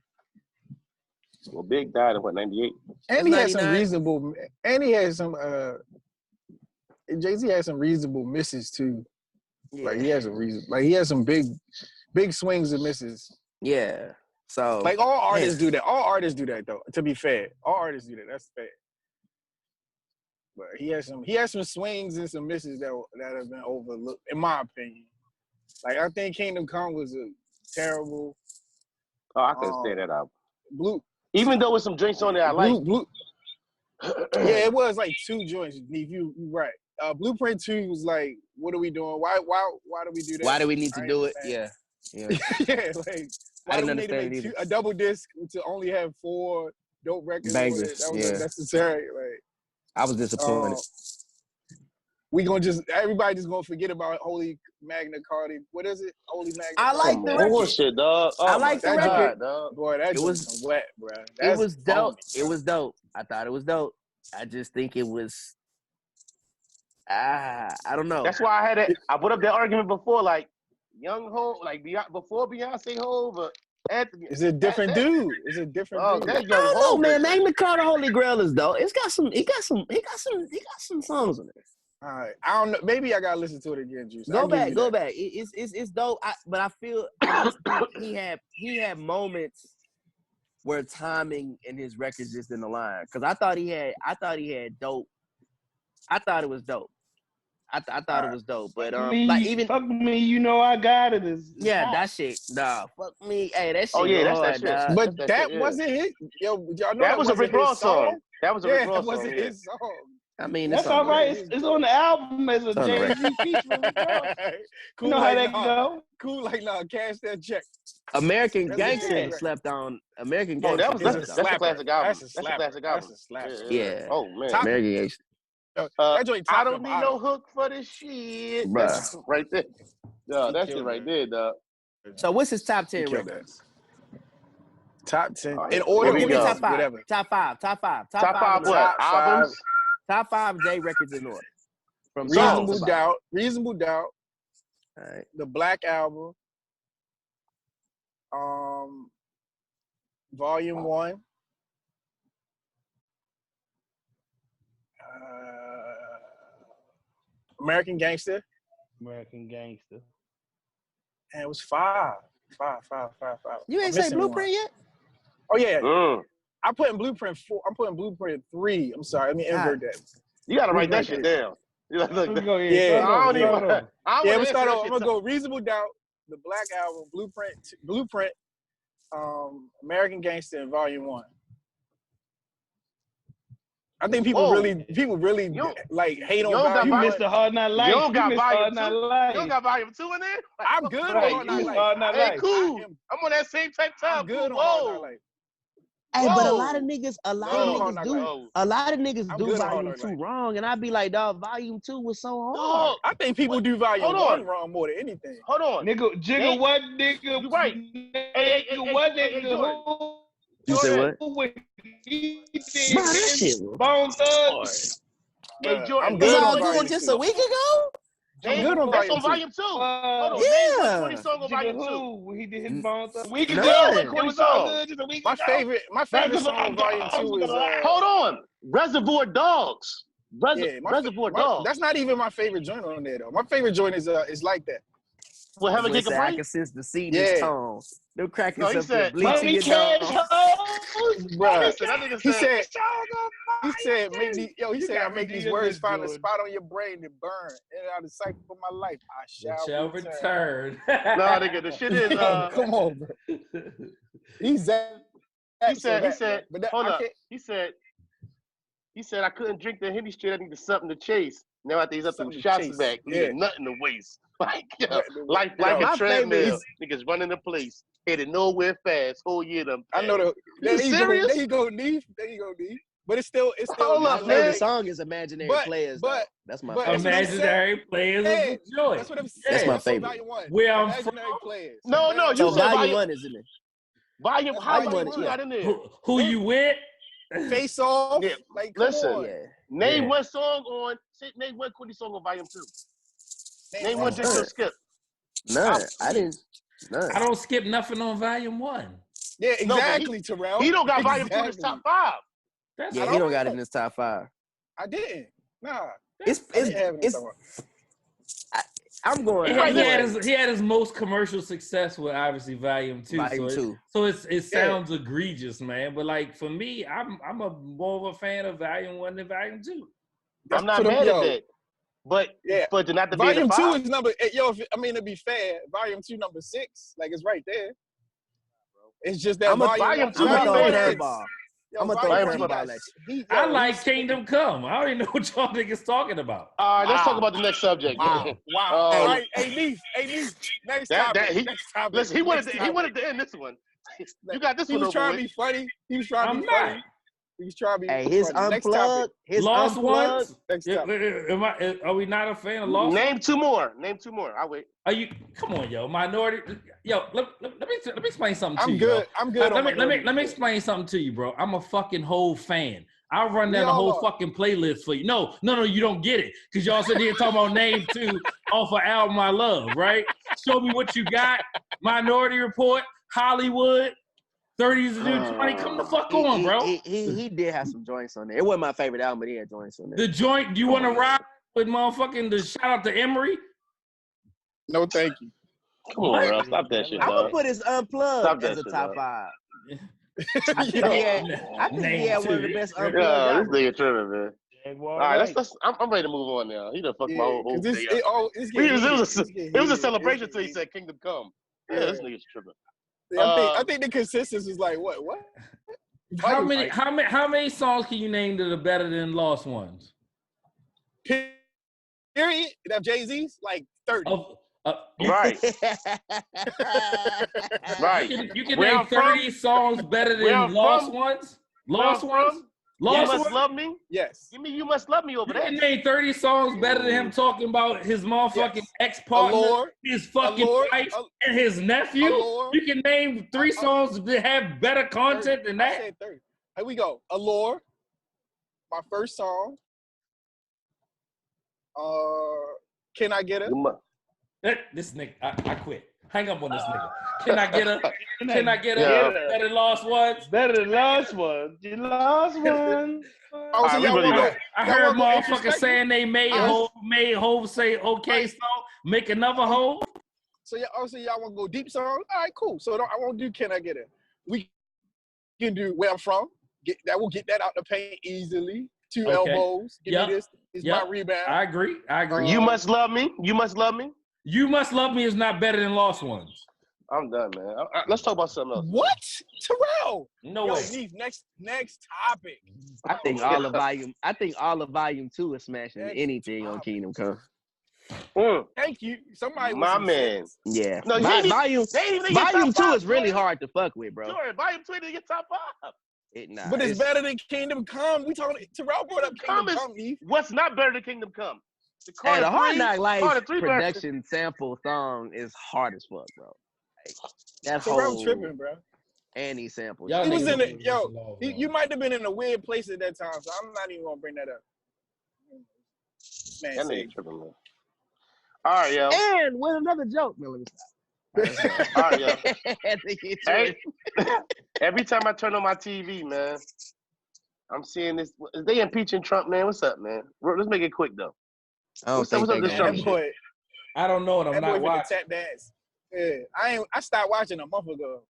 Well, Big died in 98. And he had some reasonable. And he had some. JayZ had some reasonable misses too. Yeah. Like he has some reason. Like he has some big swings and misses. Yeah. So like all artists do that. All artists do that though. To be fair, all artists do that. That's fair. But he has some swings and some misses that have been overlooked, in my opinion. Like I think Kingdom Come was a terrible. Oh, I couldn't say that out. Blue. Even though with some drinks on there, I like. Yeah, it was like 2 joints. You right. Blueprint 2 was like, what are we doing? Why do we do that? Why do we need to do it? Yeah. Yeah, like why do we need to make a double disc to only have 4 dope records? Bangers. That was unnecessary. Like I was disappointed. Everybody just gonna forget about Holy Magna Carta. What is it? Holy Magna. I like the record. Bullshit, dog. I like the record, dog. Boy, that was wet, bro. It was dope. It was dope. I thought it was dope. I just think it was. I don't know. That's why I put up that argument before, like young Hov, like before Beyonce Hov, but Anthony. It's a different dude. It's a different dude. I don't know, man. Magna Carta Holy Grail is dope. He got some songs on it. All right, I don't know. Maybe I gotta listen to it again, Juice. Go back. It's dope. But I feel he had moments where timing in his records just didn't align. Because I thought he had dope. I thought it was dope. I thought it was dope. But fuck me, you know I got it. That shit. Nah, fuck me. Hey, that shit. Oh yeah, that's hard, that shit. But that wasn't his. Yo, y'all know that was a Rick Ross song. That was a Rick Ross song. That wasn't his song. I mean, that's all right. It's on the album as a JayZ feature. Cool, you know how that go. Cool, like cash that check. American Gangster slept on. American Gangster. That's a classic album. That's a classic album. That's a slapper. Yeah. Oh man. American Gangster. I don't need no hook for this shit. That's right there. Yeah, that shit right there, dog. So what's his top 10 records? Top 10 in order. Give me top 5. Whatever. Top 5. Top 5 what? Albums? Top 5 Jay records in order. From Reasonable Doubt. All right. The Black Album. Volume 1. American Gangster. American Gangster. And it was five. You ain't I'm say missing Blueprint one. yet? Oh yeah. Mm. I'm putting Blueprint 4. I'm putting Blueprint 3. I'm sorry. Let me invert that. You gotta write that Blueprint shit down. You gotta look, Let's go ahead. Yeah. Start I over, don't even. start over. I Yeah, don't we start start over. I'm gonna go Reasonable Doubt, the Black Album, Blueprint, American Gangster, and Volume 1. I think people really like hate on you don't got Volume You 1. missed the Hard Not You Life. don't got volume 2. Life. You don't got volume 2 in there. I'm good Right, on you Hard missed Not Hard Not Life. Hey, Life. cool. I'm on that same type time. I'm good Cool. on Hard Not Life. Hey, but a lot of Whoa. niggas, I'm good on Hard Not Life. a lot of niggas I'm do good on Hard volume Knock 2 Life. wrong, and I'd be like, dog, volume 2 was so hard. Dog. I think people do Volume Hold 1 on. wrong more than anything. Hold on. Nigga, Jigga, what nigga? You right. Hey, what hey, nigga? Jordan. You say what? Who he did Man, that shit was Bone Thugs? hard. Hey, Jordan. I'm It's good all on good Volume just 2. a week ago? I'm good on That's Volume on 2. volume 2. Hold on. Name one Corny song on Jigga volume 2. who? When he did his Bone Thugs? A week None. ago? It It was was all all good just a week My ago? favorite song on Volume 2 is Hold on. Reservoir Dogs. Reservoir Dogs. That's not even my favorite joint on there though. My favorite joint is Like That. Will Heaven Boy Get said, I Capri? can sense the seed Yeah. in his tone. Them crackers No, he up there said, bleaching Money your Cash dog. Hoes? Bruh. Listen, that nigga He said, said, he said, I make these words find a Jordan. spot on your brain to burn. And out of sight for my life, I shall return. no, nigga, the shit is, Come on, bro. He's that. he said, but that, hold I up. can't, He said, I couldn't drink the Henny straight. I needed something to chase. Now after he's up them Something to shots chase. back, Yeah. needed nothing to waste. Like, yo, life Yo, like a my favorite treadmill. is- Niggas running the place, headed nowhere fast. Whole year them. I know You there serious? you go, Neef. There you go, Neef. But it's still. Hold My up, favorite man. song is Imaginary Players, though. That's my but favorite. that's what I'm Imaginary Players saying. is a joy. That's what I'm saying. That's my Also favorite. Volume 1. Where I'm Imaginary from? Players. No, you So said volume volume 1 is in it. Volume. That's How volume volume one, 2 yeah. got in there? Who you with? Face Off. Yeah, Like, come listen. on. Yeah. Name Yeah. one song on. Name one Quincy song on volume 2. Name one song. Digital Skip. None. I didn't. None. I don't skip nothing on volume 1. Yeah, No, but exactly, Terrell. He don't got volume 2 in his top 5. That's Yeah, I he don't don't got it know. in his top 5. I didn't. Nah. It's I didn't have it in it's. top 5. I'm going. He I'm had going his most commercial success with obviously volume 2. volume 2. So it sounds egregious, man. But like for me, I'm a more of a fan of volume 1 than volume 2. I'm not mad at that. But Yeah. for to not to be in Volume the 2 5. is number. To be fair, Volume 2 number 6, like it's right there. It's just that volume 2 I'm is gonna throw a fair. curveball. Yo, I'm gonna throw a Volume 2 curveball got at heat, I yo, like he's- Kingdom Come. I don't even know what y'all niggas talking about. Let's talk about the next subject. Wow. Hey. All right, hey, Neef. Next topic. Next topic. Listen, he wanted Next to end this one. You got this He one was over trying with. to be funny. He was trying to I'm be not. funny. He was trying to be Hey, his funny. Next unplugged. topic. His Lost unplugged. Ones. Next topic. Are we not a fan of Lost? Name 2 more. I'll wait. Are you? Come on, yo, Minority. Yo, let me explain something to I'm you. good. Yo. I'm good. Let me explain something to you, bro. I'm a fucking whole fan. I'll run down the all whole are. fucking playlist for you. No, you don't get it. Because y'all sitting here talking about name 2 off of Album I Love, right? Show me what you got. Minority Report, Hollywood, 30s to do 20. Come the fuck on, bro. He did have some joints on there. It wasn't my favorite album, but he had joints on there. The joint, do you want to ride with motherfucking the shout out to Emery? No, thank you. Come on, bro. Stop that shit, I'm gonna dog. put his unplugged Stop that as a shit, top dog. 5. Yo, I think he had one of the best unplugged This albums. nigga tripping, man. Jaguar All right, Wright. I'm ready to move on now. He done fucked my whole because day up. It was a celebration until he said Kingdom Come. Yeah, this nigga's tripping. I think the consensus is like what? How many songs can you name that are better than Lost Ones? Period. That JayZ's like 30. Right. Right. You can Where name I'm 30 songs better Where than I'm Lost from? Ones? Where Lost I'm Ones? from? You Lost Must Ones? Love Me? Yes. Give me You Must Love Me over You that. can name 30 songs better than him talking about his motherfucking ex-partner, Allure, his fucking wife, and his nephew. Allure. You can name 3 songs that have better content than I that. said 30. Here we go. Allure. My first song. Can I Get Her? This nigga, I quit. Hang up on this nigga. Can I get a? Can I get a Yeah. better than lost ones? Better than last one. You lost one. Oh, so Alright, we y'all really want go. to I y'all heard want to go motherfuckers introspective? saying they made Hov say okay song, make another Hov. So y'all want to go deep song? All right, cool. So I won't do Can I Get It? We can do Where I'm From. We'll get that out the paint easily. Two Okay. elbows. Give me this. It's my rebound. I agree. You must love me. You must love me. You Must Love Me is not better than Lost Ones. I'm done, man. Let's talk about something else. What? Terrell. No Yo, way. Neef, next topic. I think all of volume. I think all of volume 2 is smashing Next anything on topic. Kingdom Come. Thank you. Somebody with My some man. sense. Yeah, No, volume they ain't even get top 2 five, is really Jordan. hard to fuck with, bro. Jordan, volume 2 didn't get top 5. But it's better than Kingdom Come. We talking. Terrell brought up Kingdom Come is- Come, Neef. What's not better than Kingdom Come? The Hey, the Hard 3, Knock Life Carter 3 version. production sample song is hard as fuck, bro. Like, that Terrell whole tripping, bro. Annie sample. Y'all He was niggas in don't it. listen Yo, to Lost you Ones. might have been in a weird place at that time, so I'm not even gonna bring that up. Man, That say nigga tripping, man. All right, yo. And with another joke. No, let me stop. All right, yo. Had to get Hey, yours. every time I turn on my TV, man, I'm seeing this. Is they impeaching Trump, man? What's up, man? Let's make it quick, though. I don't What's up think they with this gonna. Trump that shit? boy, I don't know, and I'm that boy not finna watching. tap dance. Yeah, I stopped watching a month ago.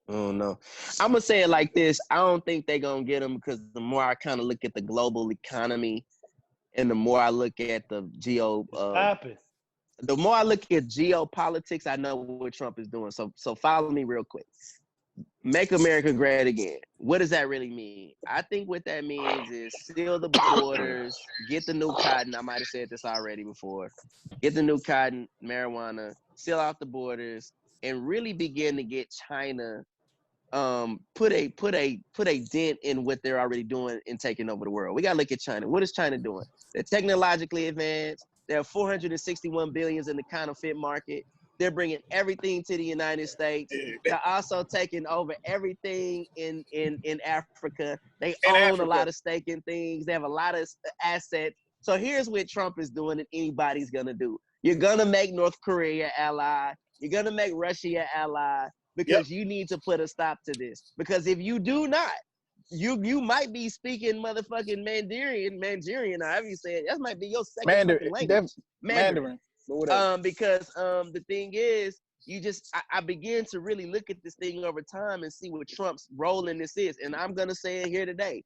Oh no, I'm gonna say it like this. I don't think they're gonna get him because the more I kind of look at the global economy, and the more I look at the the more I look at geopolitics, I know what Trump is doing. So follow me real quick. Make America great again. What does that really mean? I think what that means is seal the borders, get the new cotton. I might have said this already before. Get the new cotton, marijuana, seal out the borders, and really begin to get China put a dent in what they're already doing in taking over the world. We gotta look at China. What is China doing? They're technologically advanced. There are 461 billions in the counterfeit market. They're bringing everything to the United States. They're also taking over everything in Africa. They own a lot of stake in things. They have a lot of assets. So here's what Trump is doing and anybody's gonna do. You're gonna make North Korea ally. You're gonna make Russia ally. Because you need to put a stop to this. Because if you do not, you might be speaking motherfucking Mandarin, or however you say it. That might be your second fucking language. Mandarin. Because the thing is, I begin to really look at this thing over time and see what Trump's role in this is. And I'm gonna say it here today.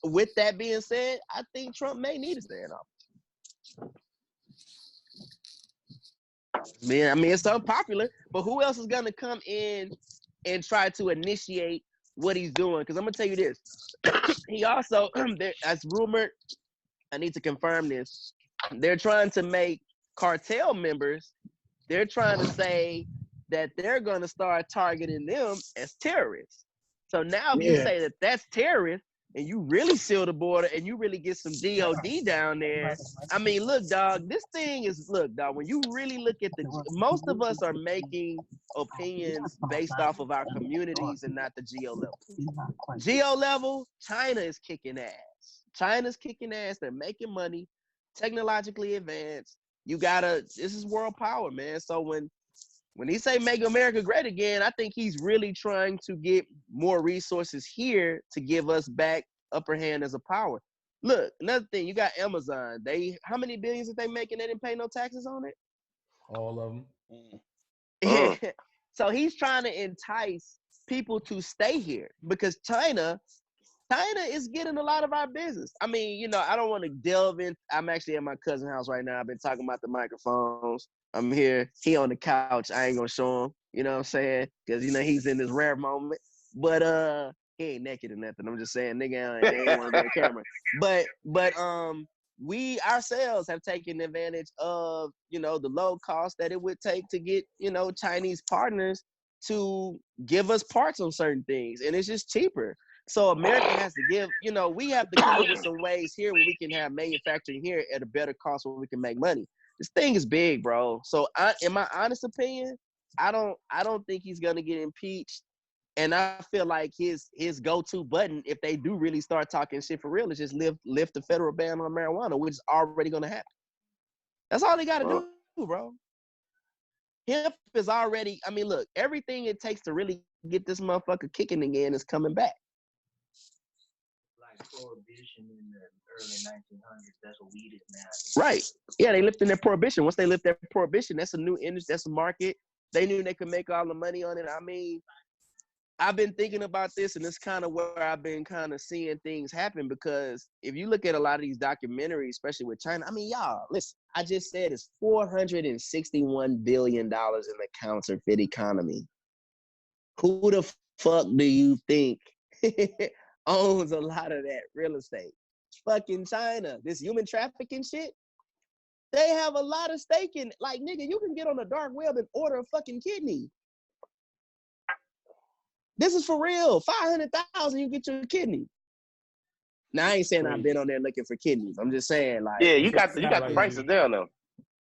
With that being said, I think Trump may need to stay in office. Man, I mean, it's unpopular, but who else is gonna come in and try to initiate what he's doing? Because I'm gonna tell you this. He also, as rumored, I need to confirm this. They're trying to make cartel members. They're trying to say that they're gonna start targeting them as terrorists. So now, if you say that that's terrorist, and you really seal the border and you really get some DOD down there, I mean, look, dog, this thing is, look, dog, when you really look at most of us are making opinions based off of our communities and not the geo level. Geo level, China is kicking ass. China's kicking ass. They're making money, technologically advanced. This is world power, man. So when he say make America great again, I think he's really trying to get more resources here to give us back upper hand as a power. Look, another thing, you got Amazon. How many billions did they make and they didn't pay no taxes on it? All of them. So he's trying to entice people to stay here because China is getting a lot of our business. I mean, I don't want to delve in. I'm actually at my cousin's house right now. I've been talking about the microphones. I'm here. He on the couch. I ain't gonna show him. You know what I'm saying? Because he's in this rare moment. But he ain't naked or nothing. I'm just saying, nigga, they ain't want to be on camera. But we ourselves have taken advantage of the low cost that it would take to get Chinese partners to give us parts on certain things, and it's just cheaper. So America has to give. We have to come up with some ways here where we can have manufacturing here at a better cost where we can make money. This thing is big, bro. So in my honest opinion, I don't think he's gonna get impeached. And I feel like his go-to button, if they do really start talking shit for real, is just lift the federal ban on marijuana, which is already gonna happen. That's all they gotta do, bro. hemp is already. I mean, look, everything it takes to really get this motherfucker kicking again is coming back. Like prohibition in the early 1900s. That's what weed is now. Right. Yeah, they lifting their prohibition. Once they lift their prohibition, that's a new industry. That's a market. They knew they could make all the money on it. I mean, I've been thinking about this, and it's kind of where I've been kind of seeing things happen, because if you look at a lot of these documentaries, especially with China, I mean, y'all, listen, I just said it's $461 billion in the counterfeit economy. Who the fuck do you think owns a lot of that real estate? Fucking China. This human trafficking shit, they have a lot of stake in it. Like, nigga, you can get on the dark web and order a fucking kidney. This is for real. 500,000, you get your kidney. Now, I ain't saying I've been on there looking for kidneys. I'm just saying, like, Yeah, you got the prices down though.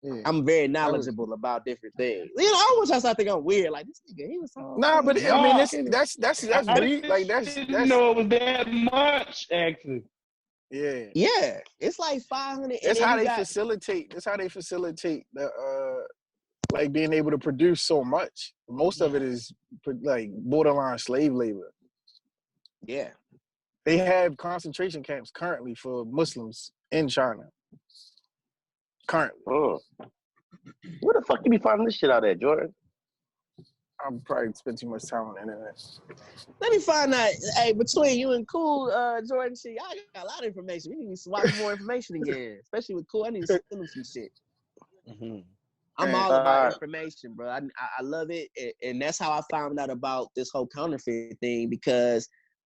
Yeah. I'm very knowledgeable about different things. You know, I wish I start thinking I'm weird. Like, this nigga, he was talking. Nah, but I mean, that's I brief. Like that's didn't know it was that much, actually. yeah. Yeah, it's like 500. That's how they facilitate. That's how they facilitate the like being able to produce so much. Most of it is like borderline slave labor. Yeah. They have concentration camps currently for Muslims in China. Currently. Oh. Where the fuck you be finding this shit out at, Jordan? I'm probably spend too much time on the internet. Let me find out. Hey, between you and Cool, Jordan, shit, I got a lot of information. We need to swap more information again, especially with Cool. I need to send him some shit. Mm-hmm. I'm all about information, bro. I love it, and that's how I found out about this whole counterfeit thing, because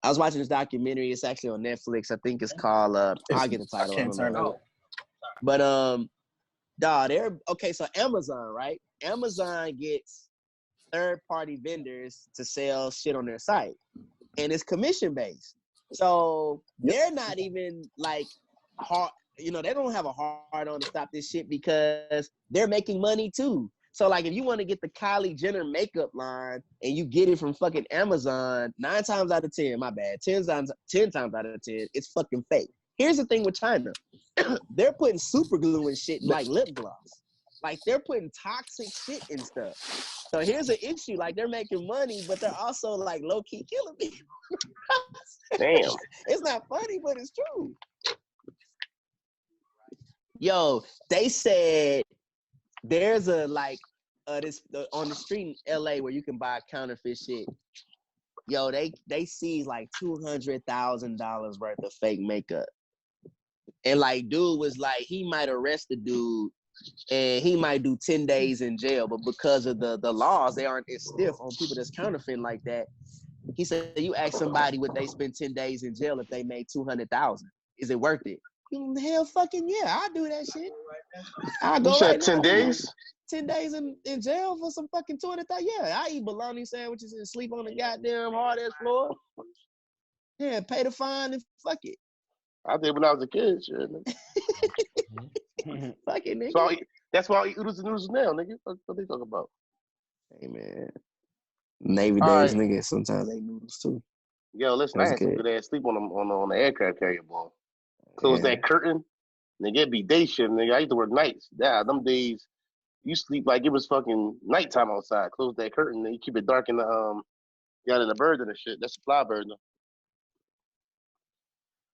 I was watching this documentary. It's actually on Netflix. I think it's called. I'll get the title. I can't turn it off. But dog, okay. So Amazon, right? Amazon gets third-party vendors to sell shit on their site, and it's commission-based. So they're not even like hard. You know, they don't have a hard on to stop this shit because they're making money too. So like, if you want to get the Kylie Jenner makeup line and you get it from fucking Amazon, 9 times out of 10, my bad, 10 times out of 10, it's fucking fake. Here's the thing with China. They're putting super glue and shit in like lip gloss. Like, they're putting toxic shit in stuff. So here's the issue. Like, they're making money, but they're also like low-key killing people. Damn. It's not funny, but it's true. Yo, they said there's a like this on the street in LA where you can buy counterfeit shit. Yo, they seized like $200,000 worth of fake makeup. And like, dude was like, he might arrest the dude and he might do 10 days in jail, but because of the laws, they aren't as stiff on people that's counterfeiting like that. He said, you ask somebody would they spend 10 days in jail if they made 200,000? Is it worth it? Hell fucking yeah, I'll do that shit. I'll go. You said right 10 now. days? 10 days in jail for some fucking 200,000. Yeah, I eat bologna sandwiches and sleep on the goddamn hard ass floor. Yeah, pay the fine and fuck it. I did when I was a kid, shit. Fuck it, nigga. So that's why I eat oodles and noodles now, nigga. What they talking about? Hey man, Navy All days, right. nigga. Sometimes they noodles too. Yo, listen, I had some good ass sleep on the aircraft carrier, boy. Close that curtain, nigga. It be day shift, nigga. I used to work nights. Yeah, them days you sleep like it was fucking nighttime outside. Close that curtain, and you keep it dark in the got in the bird and the shit. That's the fly bird.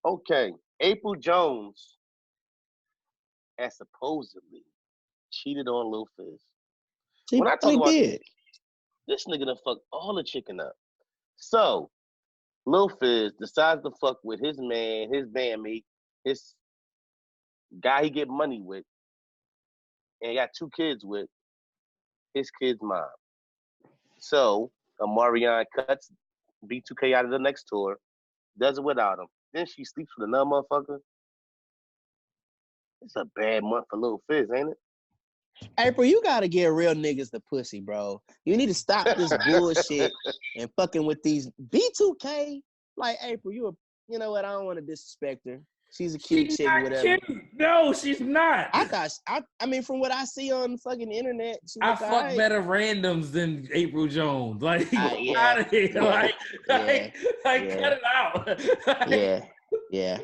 Okay, April Jones has supposedly cheated on Lil Fizz. When I talk about this nigga done fucked all the chicken up. So Lil Fizz decides to fuck with his man, his bandmate, his guy he get money with, and got 2 kids with his kid's mom. So Omarion cuts B2K out of the next tour, does it without him. Then she sleeps with another motherfucker. It's a bad month for Lil Fizz, ain't it? April, you gotta get real niggas the pussy, bro. You need to stop this bullshit and fucking with these B2K. Like, April, you know what? I don't want to disrespect her. She's a cute chick, whatever. Cute. No, she's not. I mean, from what I see on fucking internet, I fuck better randoms than April Jones. Like, yeah. out of here. Like, Yeah. cut it out. Yeah.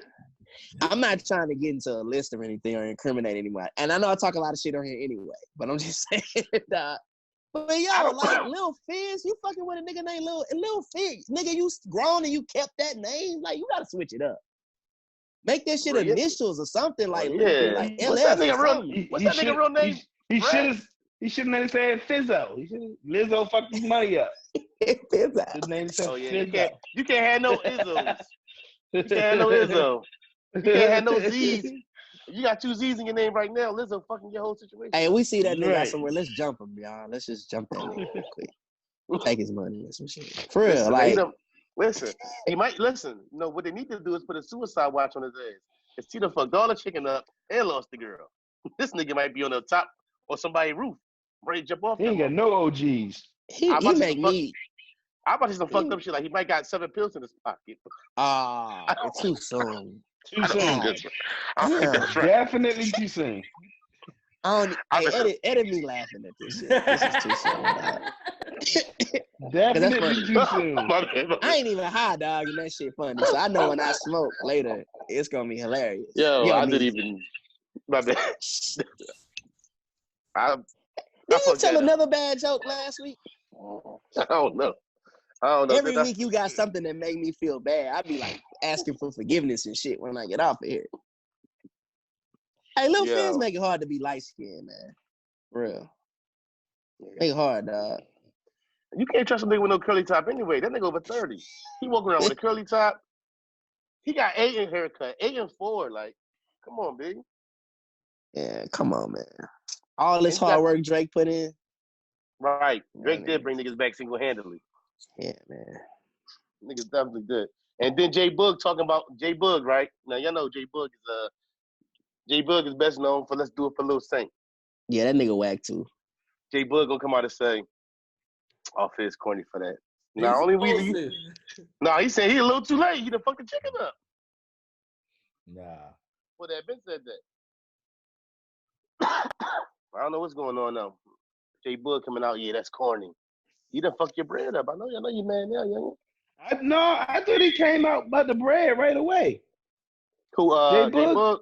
I'm not trying to get into a list or anything or incriminate anyone. And I know I talk a lot of shit on here anyway, but I'm just saying, But yo, like Lil Fizz, you fucking with a nigga named Lil Fizz. Nigga, you grown and you kept that name. Like, you gotta switch it up. Make that shit initials or something like like LF. What's that nigga real name? He shouldn't have said Fizzo. He should Lizzo fucked his money up. Fizzo. His name said Fizzo. You can't have no Izzos. You can't have no Izzo. You can't have no Z's. You got 2 Z's in your name right now. Lizzo fucking your whole situation. Hey, we see that nigga out somewhere. Let's jump him, y'all. Let's just jump that nigga real quick. Take his money or some shit. For real, listen, he might listen. You know what they need to do is put a suicide watch on his ass. Cause Tito fucked all the chicken up and lost the girl. This nigga might be on the top or somebody's roof, ready to jump off. He ain't got no OGs. He make me. I'm about to see some fucked up shit. Like he might got 7 pills in his pocket. Too soon. Too soon. I don't think that's right. Definitely too soon. Edit me laughing at this shit. This is too soon, dog. Definitely too soon. I ain't even high, dog, and that shit funny. So I know when I smoke later, it's gonna be hilarious. Yo, I didn't even. My bad. Did you tell another bad joke last week? I don't know. Every week you got something that make me feel bad. I be like asking for forgiveness and shit when I get off of here. Hey, Lil Fizz make it hard to be light skinned, man. For real. Make it hard, dog. You can't trust a nigga with no curly top anyway. That nigga over 30. He walking around with a curly top. He got 8 in haircut, 8 and 4. Like, come on, big. Yeah, come on, man. All this hard work Drake put in. Right. Drake did bring niggas back single-handedly. Yeah, man. Niggas definitely did. And then J Boog talking about J Boog, right? Now y'all know J Boog is best known for Let's Do It for Lil Saint. Yeah, that nigga whack too. J Boog gonna come out and say, "Oh, Fizz corny for that." Not only we, he said he a little too late. He done fucked the chicken up. Nah. Well, that been said that. I don't know what's going on now. J Boog coming out, yeah, that's corny. You done fucked your bread up. I know you mad now, young. I thought he came out about the bread right away. Who, J Boog?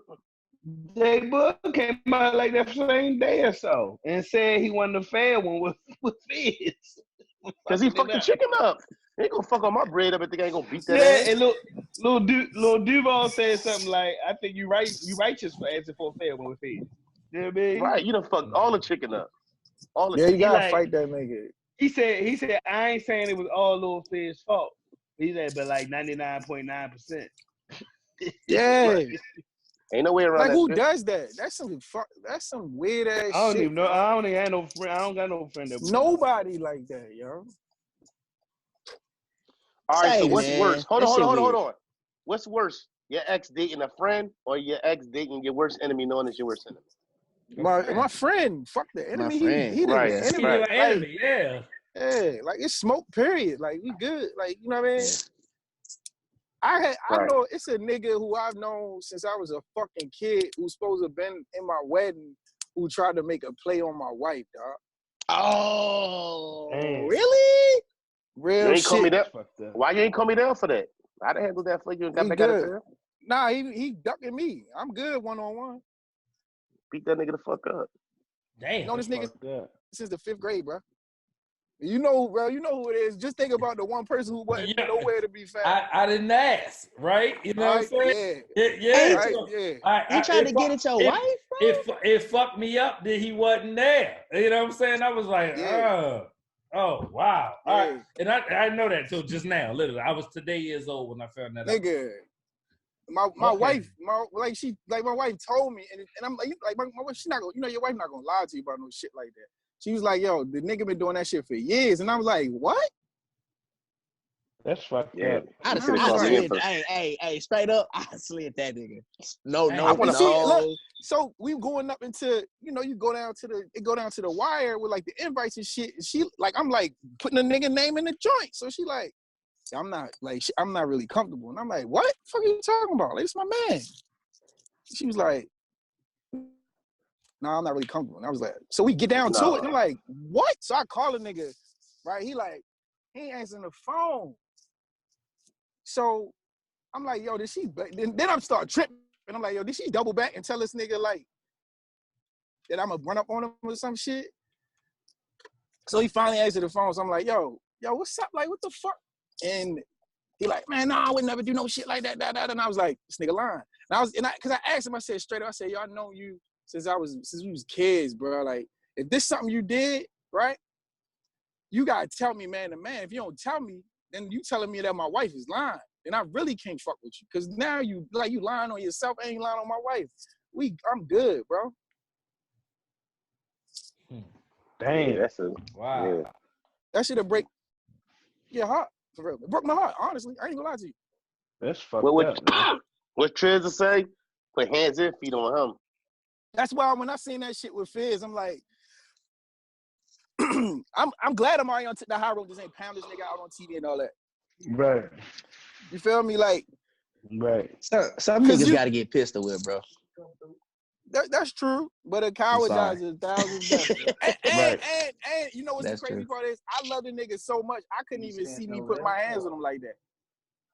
J Boog came out like that same day or so and said he wasn't a fair one with Fizz. Because he fucked the chicken up. He ain't gonna fuck on my bread up if they ain't gonna beat that ass. And Lil Duval said something like, I think you righteous for asking for a fair one with Fizz. You know what I mean? Right, you done fucked all the chicken up. You gotta fight that nigga. He said, I ain't saying it was all Lil Fizz's fault. He said, but like 99.9%. Yeah. Ain't no way around like that. Who does that? That's some weird ass shit. I don't even know. I don't even have no friend. I don't got no friend that nobody like that, yo. All right, so what's worse? Hold on. What's worse? Your ex dating a friend or your ex dating your worst enemy known as your worst enemy? My friend. Fuck the enemy. He right. The enemy. Like, enemy, yeah. Yeah, like it's smoke, period. Like we good. Like, you know what I mean? I know it's a nigga who I've known since I was a fucking kid who's supposed to have been in my wedding who tried to make a play on my wife, dog. Oh, damn. Really? Real shit. Call me down. Why you ain't call me down for that? I'd have handled that for you and got back out of there. Nah, he ducking me. I'm good one-on-one. Beat that nigga the fuck up. Damn. You know this nigga since the 5th grade, bro. You know, bro, you know who it is. Just think about the one person who wasn't nowhere to be found. I didn't ask, right? You know what I'm saying? Yeah. He tried to get at your wife, bro? It fucked me up that he wasn't there. You know what I'm saying? I was like, oh, wow. Yeah. All right. And I know that till just now, literally. I was today years old when I found that out. Nigga. My wife, my wife told me, and I'm like my wife, she's not gonna, your wife not gonna lie to you about no shit like that. She was like, yo, the nigga been doing that shit for years. And I was like, what? That's fucked up. I slid, hey, straight up, I slid that nigga. No. Look, so we going up into, you go down to the wire with like the invites and shit. And she, like, I'm like putting a nigga name in the joint. So she like, I'm not really comfortable. And I'm like, what the fuck are you talking about? Like, it's my man. She was like, no, I'm not really comfortable. And I was like, so we get down to it. And I'm like, what? So I call a nigga, right? He ain't answering the phone. So I'm like, yo, did she, then I'm start tripping. And I'm like, yo, did she double back and tell this nigga like that I'm gonna run up on him or some shit? So he finally answered the phone. So I'm like, yo, what's up? Like, what the fuck? And he like, man, no, I would never do no shit like that. And I was like, this nigga lying. Cause I asked him, I said straight up, I said, yo, I know you since we was kids, bro. Like, if this something you did, right? You gotta tell me man to man. If you don't tell me, then you telling me that my wife is lying. And I really can't fuck with you. Cause now you lying on yourself and you lying on my wife. I'm good, bro. Damn. Yeah, that's a Wow. Yeah. That shit'll break your heart. For real. It broke my heart, honestly. I ain't gonna lie to you. That's fucked What up, man. what Trez say? Put hands and feet on him. That's why when I seen that shit with Fizz, I'm like, I'm glad I'm already on the high road. Just ain't pound this nigga out on TV and all that. Right. You feel me? Like, right. Some niggas gotta get pistol with, bro. That's true, but a coward dies 1,000 deaths. And you know what's the crazy part is? I love the nigga so much, I couldn't even see me put my hands on him like that.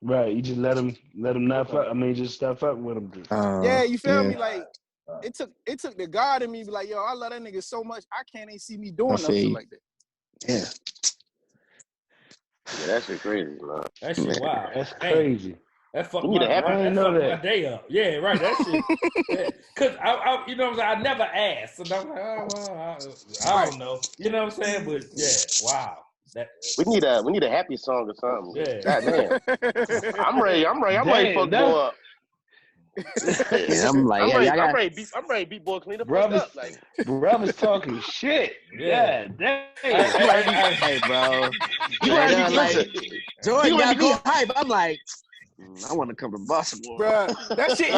Right, you just let him not fuck. I mean, just stop fucking with him. Yeah, you feel me? Like it took the God in me to be like, yo, I love that nigga so much, I can't even see me doing nothing like that. Yeah. Yeah, that shit crazy, man. That shit wild. That's crazy. That fucked my day up. Yeah, right. That shit. Cause I you know what I'm saying? I never asked. And I'm like, oh well, I don't know. You know what I'm saying? But yeah, wow. We need a happy song or something. Yeah. Goddamn. I'm ready to fuck boy up. Yeah, I'm ready to beat boy clean the fuck up. Like brothers talking shit. Yeah, damn. Hey, bro. Jordan got me hype. I'm like, I want to come to Baltimore. Bro, that shit.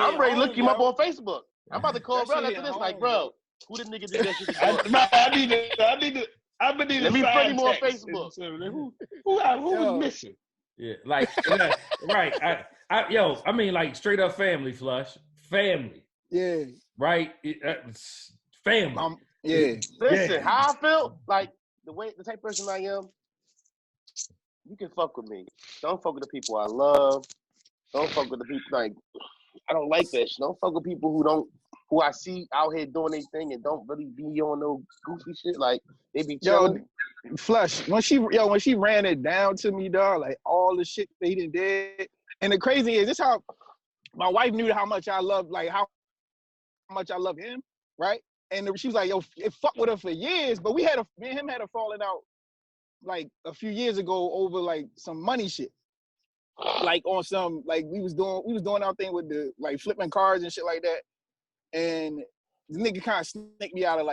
I'm ready to look him up on Facebook. I'm about to call bro after this. Like, bro, who the nigga did that shit to I need to let me friend him on Facebook. Who was missing? Yeah, like right. I mean, like straight up family, Flush. Family. Yeah. Right? Family. Yeah. Listen, how I feel, like the type of person I am, you can fuck with me. Don't fuck with the people I love. Don't fuck with the people like I don't like that shit. Don't fuck with people who I see out here doing their thing and don't really be on no goofy shit. Like they be chilling. Yo, Flush, when she ran it down to me, dog, like all the shit they did. And the crazy is this how my wife knew how much I love, like how much I love him, right? And she was like, yo, it fucked with her for years, but me and him had a falling out like a few years ago over like some money shit. Like on some, like we was doing our thing with the like flipping cars and shit like that. And the nigga kind of stick me out of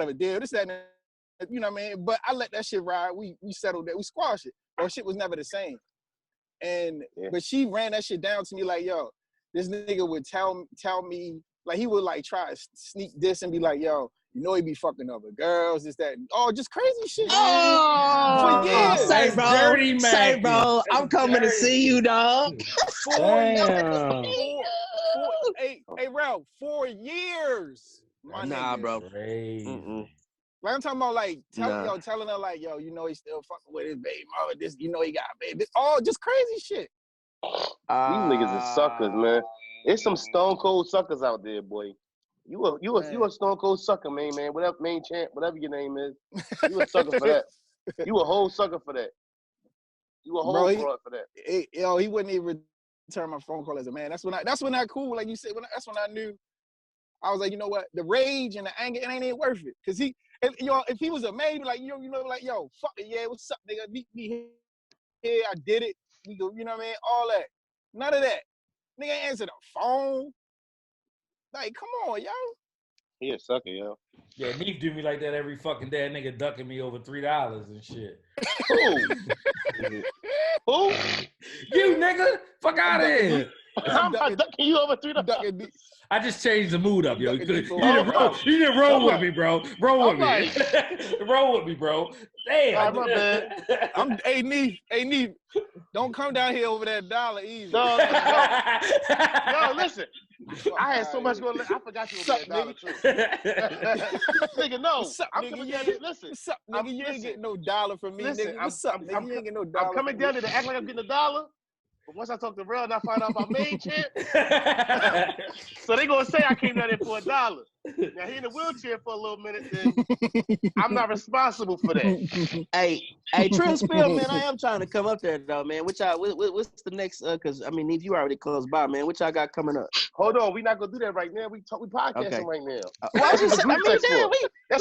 a deal. This, that, and that, you know what I mean? But I let that shit ride. We settled that. We squashed it. Or shit was never the same. And but she ran that shit down to me like, yo, this nigga would tell me, like he would like try to sneak this and be like, yo, you know he be fucking other girls, this, that, just crazy shit. Oh, for years. Say, bro. Dirty man. Say, bro. I'm coming to see you, dog. Hey, Ralph, 4 years. Nah, bro. Like I'm talking about, like telling her, like, yo, you know he still fucking with his baby mama. This, you know he got a baby. This, just crazy shit. These niggas are suckers, man. There's some stone cold suckers out there, boy. You a stone cold sucker, man. Whatever main champ, whatever your name is, you a sucker for that. You a whole sucker for that. You a whole fraud for that. He wouldn't even return my phone call as a man. That's when I cool, like you said. That's when I knew. I was like, you know what? The rage and the anger, it ain't even worth it. Cause if he was a man, like like, yo, fuck it, yeah, what's up, nigga? Meet me here. I did it. We go, you know what I mean? All that. None of that. Nigga ain't answer the phone. Like, come on, yo. He a sucker, yo. Yeah, Neef do me like that every fucking day. That nigga ducking me over $3 and shit. Who? You nigga, fuck out of here. I'm not ducking you over $3. I just changed the mood up, yo. You didn't roll with me, bro. Roll with me. Roll with me, bro. Damn. My bad. Hey, Neef. Don't come down here over that $1 easy. No. Yo, listen. I had so much going on. I forgot you over that $1 too. Nigga, no. What's up, I'm nigga? coming down there. Listen. What's up, nigga? You ain't getting no $1 from me, listen, nigga. What's up, nigga? You ain't getting no $1. I'm coming down there to act like I'm getting $1. But once I talk to Real and I find out about main champ, so they gonna say I came down there for $1. Now he in a wheelchair for a little minute, then I'm not responsible for that. Hey, Trill Spill, man, I am trying to come up there though, man. What's the next? Cause I mean, if you already close by, man, what y'all got coming up? Hold on, we not gonna do that right now. We podcasting right now. That's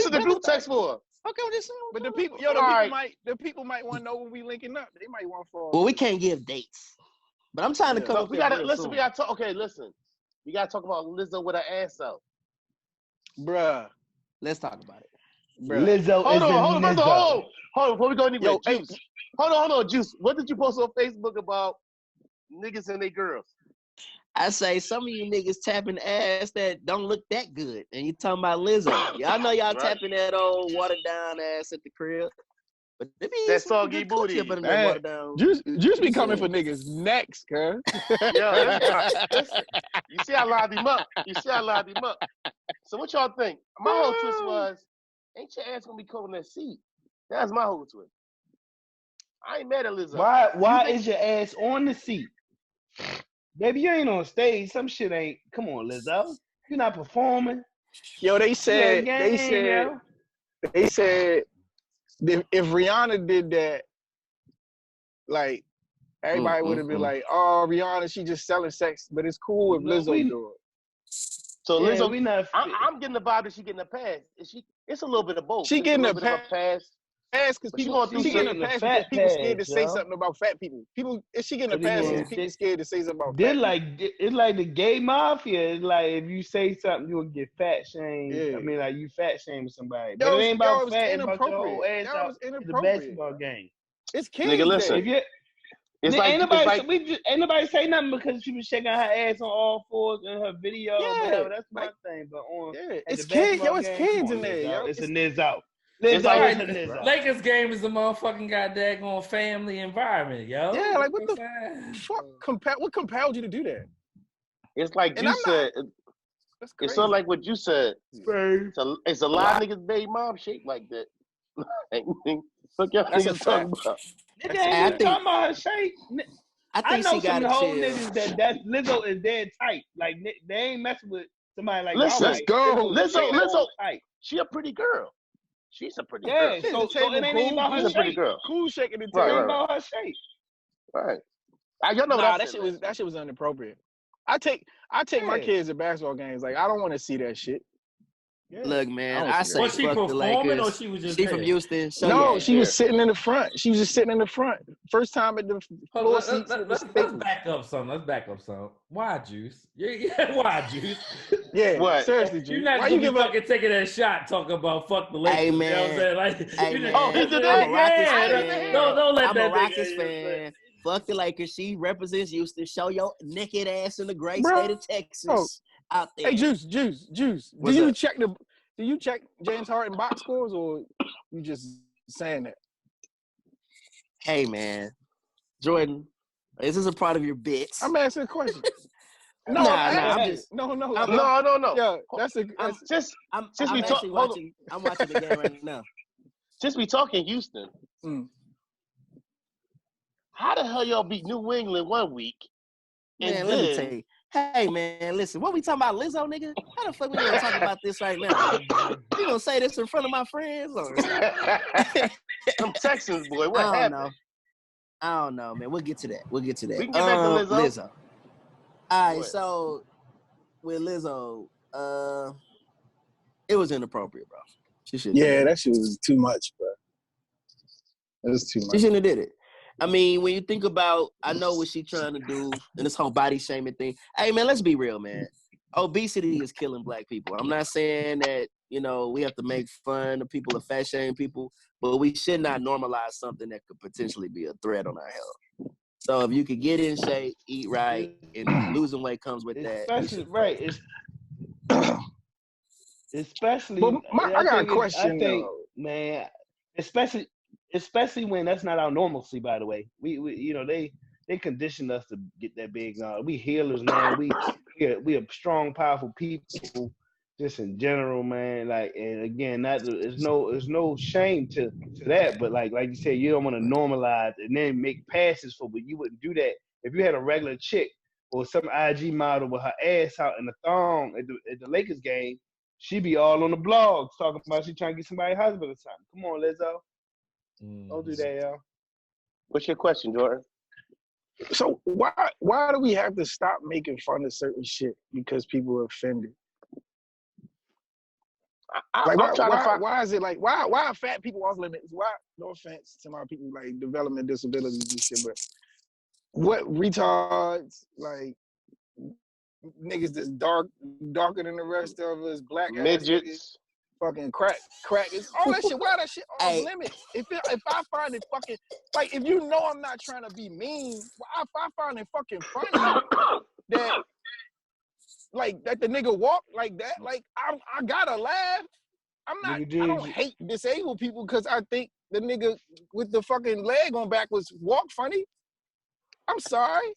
what the group text for. Okay, I'm just saying. But the people might want to know when we linking up. They might want for. Well, we can't give dates, but I'm trying to come up. We gotta listen. We gotta talk. Okay, listen. We gotta talk about Lizzo with her ass out, bruh. Let's talk about it. Bruh. Lizzo. Hold on. Before we go anywhere, Juice. Hold on, Juice. What did you post on Facebook about niggas and they girls? I say some of you niggas tapping ass that don't look that good, and you talking about Lizzo. Y'all know y'all tapping that old watered down ass at the crib, but that soggy booty. Juice be coming for niggas next, cuz. Yo, listen, you see, I lined him up. So what y'all think? My whole twist was, ain't your ass gonna be cold in that seat? That's my whole twist. I ain't mad at Lizzo. Why is your ass on the seat? Baby, you ain't on stage. Some shit ain't. Come on, Lizzo. You're not performing. Yo, they said if Rihanna did that, like everybody would have been like, "Oh, Rihanna, she just selling sex," but it's cool if Lizzo do it. So Lizzo, I'm getting the vibe that she getting a pass. It's a little bit of both. She getting a pass. Because people scared to say something about fat people. She getting a pass because people scared to say something about fat people. It's like the gay mafia. It's like if you say something, you'll get fat shamed. Yeah. I mean, like you fat shaming somebody. But it ain't about fat. It's about your whole ass out in the basketball game. It's kids. Nigga, listen. Ain't nobody say nothing because she was shaking her ass on all fours in her video. Yeah, whatever. That's my thing. But it's kids. Yo, it's kids in there. Yo, it's a niz out. Lakers game is a motherfucking goddamn family environment, yo. Yeah, like what the fuck? What compelled you to do that? It's like you said. It's sort of like what you said. It's a lot of niggas' baby mom shaped like that. Fuck y'all niggas talking about. I think talking about her shape. I know she some got whole niggas that Lizzo is dead tight. Like they ain't messing with somebody like. Let's go. Lizzo. Tight. She a pretty girl. She's a pretty girl. Yeah, so it ain't about her shape. Pretty girl. Cool shaking the tail. It ain't about her shape. Right. Y'all know that shit was inappropriate. I take my kids to basketball games. Like I don't want to see that shit. Yeah. Look, man, I say was she performing or she was just from Houston? No, she was sitting in the front. She was just sitting in the front. First time at the floor seats. Let's back up some. Why, Juice? Yeah, why, Juice? Yeah, what? Seriously, Juice. You're not why gonna you be fucking taking that shot talking about fuck the Lakers. Hey, man. You know what I'm saying? Like, hey, man. He did that? Yeah. Don't let I'm that a Rockets fan. Fuck the Lakers. She represents Houston. Show your naked ass in the great state of Texas out there. Hey, Juice. Do you check James Harden box scores, or you just saying that? Hey, man, Jordan, is this a part of your bits? I'm asking a question. No. Yeah, I'm watching the game right now. Since we talking Houston, how the hell y'all beat New England one week? Man, let me tell you. Hey, man, listen. What we talking about, Lizzo, nigga? How the fuck we gonna talk about this right now? You gonna say this in front of my friends? Or? Some Texans, boy. What happened? I don't know, man. We'll get to that. We can get back to Lizzo. All right, so with Lizzo, it was inappropriate, bro. She should. That shit was too much, bro. It was too much. She shouldn't have did it. I mean, when you think about, I know what she's trying to do and this whole body shaming thing. Hey, man, let's be real, man. Obesity is killing black people. I'm not saying that, we have to make fun of people or fat shame people, but we should not normalize something that could potentially be a threat on our health. So if you could get in shape, eat right, and losing weight comes with that. Especially, right. Especially, but I got a question, man. Especially when that's not our normalcy. By the way, we they conditioned us to get that big. We healers, man. We are strong, powerful people, just in general, man. Like, and again, there's no shame to that. But like you said, you don't want to normalize and then make passes for. But you wouldn't do that if you had a regular chick or some IG model with her ass out in the thong at the Lakers game, she be all on the blogs talking about she trying to get somebody's husband or something. Come on, Lizzo. Don't do that, y'all. What's your question, Jordan? So why do we have to stop making fun of certain shit because people are offended? Like why is it like why are fat people off limits? Why, no offense to my people like development disabilities and shit, but what retards like niggas that's darker than the rest of us, black ass niggas, fucking crackers, all that shit. Why that shit off limits? If I find it fucking like, if you know I'm not trying to be mean, if I find it fucking funny that like that the nigga walk like that, like I gotta laugh. I don't hate disabled people because I think the nigga with the fucking leg on backwards walk funny. I'm sorry.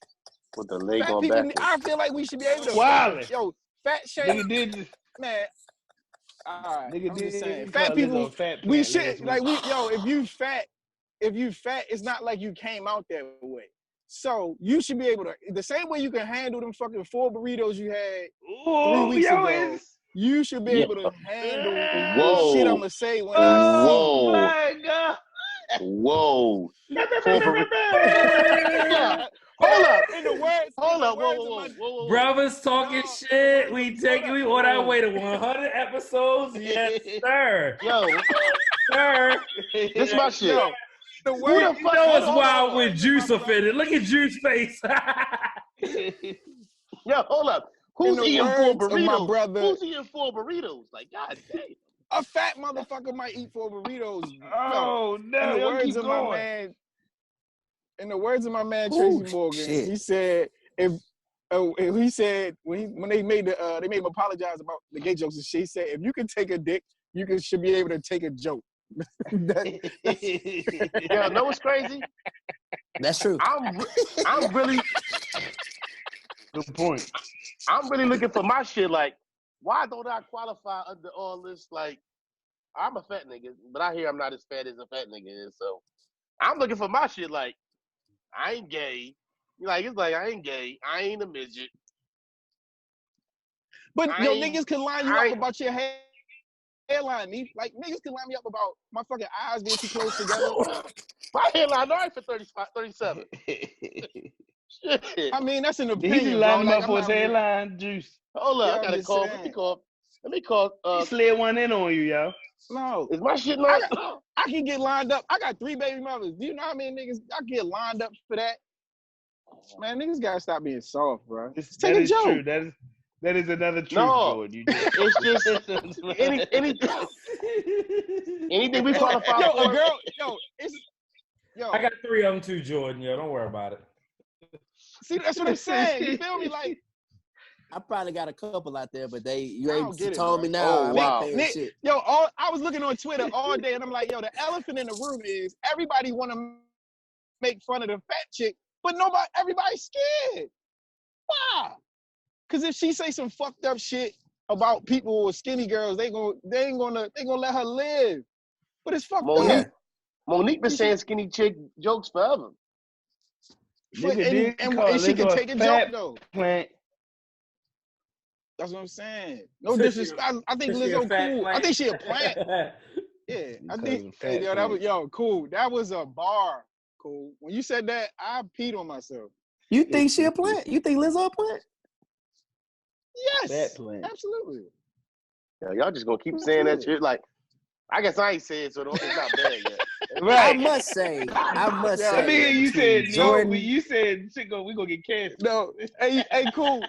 With the leg fat on people, backwards. I feel like we should be able to fat shame. Nigga did man. All right, nigga I'm just saying, did fat people. fat We should like if you fat, it's not like you came out that way. So you should be able to, the same way you can handle them fucking 4 burritos you had 3 weeks ago. You should be able to handle the shit I'm gonna say when I see you. My God. Whoa. Hold up. In the words, whoa. Brothers talking shit. We on our way to 100 episodes. Yes, sir. Yo, sir. This my shit. Yo, the Who word, the fuck knows wild with Juice offended? Look at Juice face. Yo, hold up. Who's eating 4 burritos? Who's eating 4 burritos? Like, god damn. A fat motherfucker might eat 4 burritos. Oh no! In the words of my man, Tracy Morgan, he said he said when they made him apologize about the gay jokes and shit. He said if you can take a dick, should be able to take a joke. Yo, know what's crazy? That's true. I'm really good point. I'm really looking for my shit. Like, why don't I qualify under all this? Like, I'm a fat nigga, but I hear I'm not as fat as a fat nigga is. So I'm looking for my shit. Like, I ain't gay. Like, it's like I ain't gay. I ain't a midget. But niggas can line you up about your hairline. Like, niggas can line me up about my fucking eyes being too close together. My hairline all right for 35, 37. Shit. I mean, that's an opinion. He lined him up for his hairline, Juice. Hold up, I gotta call. Let me call. He slid one in on you, yo. No, is my shit not? I can get lined up. I got 3 baby mothers. Do you know how many niggas I get lined up for that? Man, niggas gotta stop being soft, bro. Take a joke. True. That is another truth, Jordan. It's just anything we qualify for. A girl, I got 3 of them too, Jordan. Yo, don't worry about it. See, that's what I'm saying. You feel me? Like, I probably got a couple out there, but you ain't told me now. Oh, wow. Shit. Yo, I was looking on Twitter all day, and I'm like, yo, the elephant in the room is everybody want to make fun of the fat chick, but everybody's scared. Why? Because if she say some fucked up shit about people or skinny girls, they ain't gonna let her live. But it's fucked up. Monique been saying skinny chick jokes forever. And she can take a joke though. Plant. That's what I'm saying. No disrespect. I think Lizzo cool. I think she a plant. Yeah, I think. That was cool. That was a bar. Cool. When you said that, I peed on myself. You think she a plant? You think Lizzo a plant? Yes. Absolutely. Yeah, y'all just gonna keep saying that shit. Like, I guess I ain't saying it, so it's not bad yet. Right. I must say. I mean, you said Jordan. You said we gonna get canceled. No, hey, cool.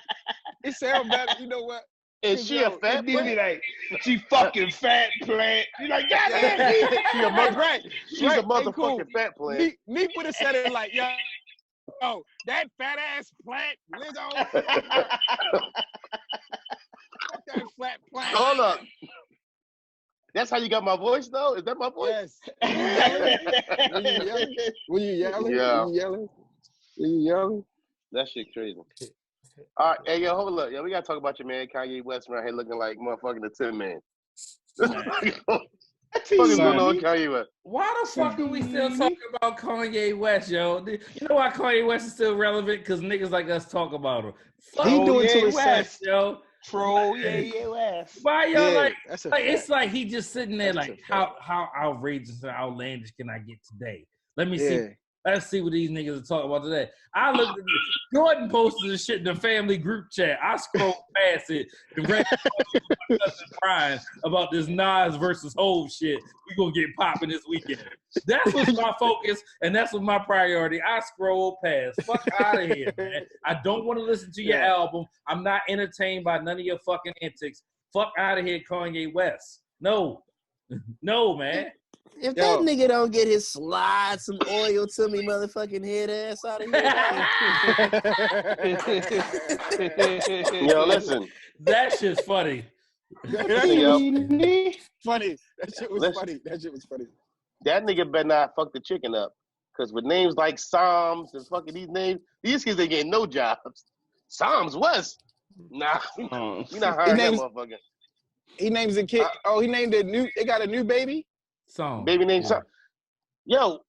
It sounds better. You know what? Is she a fat plant? Like, she fucking fat plant. You're like, goddamn. She a She's a motherfucking fat plant. Meek would have said it like, yo, that fat ass plant, Lizzo. That flat plant. Hold up. That's how you got my voice, though? Is that my voice? Yes. Were you yelling? Yeah. Were you yelling? That shit crazy. All right, hey, yo, hold up. Yo, we got to talk about your man, Kanye West, right here looking like motherfucking the Tin Man. What the fuck is going on Son. with Kanye West? Why the fuck are we still talking about Kanye West, yo? You know why Kanye West is still relevant? Because niggas like us talk about him. Fuck He do it to Kanye himself. West, yo. Troll, yeah, West. Why y'all Yeah, like that's a it's fact. like he just sitting there That's like a fact. how outrageous and outlandish can I get today? Let me Yeah. see. Let's see what these niggas are talking about today. I looked at Jordan posted this shit in the family group chat. I scrolled past it and read my cousin Brian about this Nas versus Hov shit. We gonna get popping this weekend. That's what's my focus, and that's what my priority. I scroll past. Fuck out of here, man. I don't want to listen to your album. I'm not entertained by none of your fucking antics. Fuck out of here, Kanye West. No, no, man. If that nigga don't get his slide some oil to me, motherfucking head ass out of here. Yo, listen. That shit's funny. Listen, yo. Funny. That shit was funny. That shit was funny. That nigga better not fuck the chicken up. Because with names like Psalms and fucking these names, these kids ain't getting no jobs. Psalms West? Nah. We not hiring that motherfucker. He names a kid. He named they got a new baby? Song. Baby named Psalms. Yo,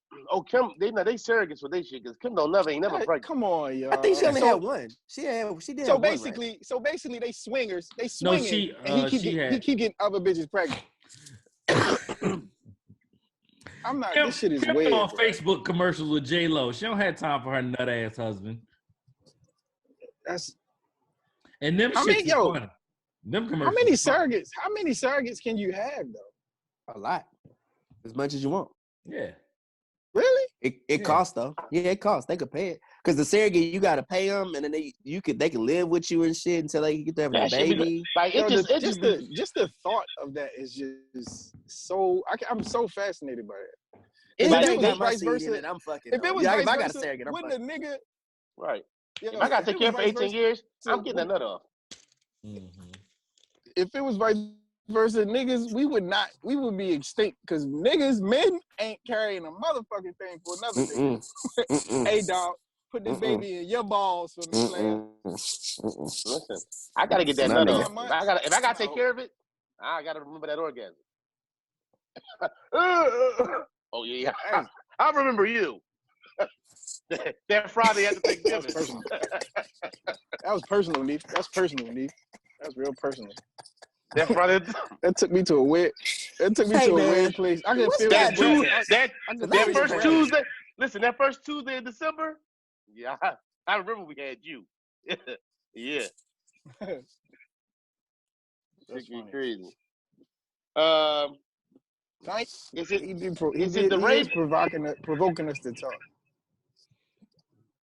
Kim, they surrogates for they shit because Kim ain't never pregnant. Come on, yo. I think she only had one. She did. So have basically, one, right? they swingers. They No, swinging, and he keep getting other bitches pregnant. I'm not. This shit is Kim weird. on bro. Facebook commercials with J-Lo. She don't have time for her nut ass husband. And them shit is funny. Them commercials. How many surrogates can you have though? A lot. As much as you want. Yeah. Really? It costs though. Yeah, it costs. They could pay it because the surrogate you gotta pay them, and then they can live with you and shit until they get to have a baby. Like just the thought of that is just so. I'm so fascinated by it. If it was vice versa, I'm fucking. If it was if I vice got a versa, surrogate, wouldn't a nigga? Right. Yo, if I gotta take care for 18 years, I'm getting that nut off. Mm-hmm. If it was vice versa, niggas, we would be extinct because men ain't carrying a motherfucking thing for another nigga. Hey, dog, put this baby in your balls for me, player. Listen, I gotta get that nut off. If I gotta take care of it, I gotta remember that orgasm. Oh yeah. I remember you. That Friday after Thanksgiving. That was personal, Neef. That's personal, Neef. That's real personal. That Friday. That took me to a weird. That took me to a weird place. I can feel that first Tuesday. Listen, that first Tuesday in December. Yeah, I remember we had you. Yeah. That's crazy. Is it provoking us to talk?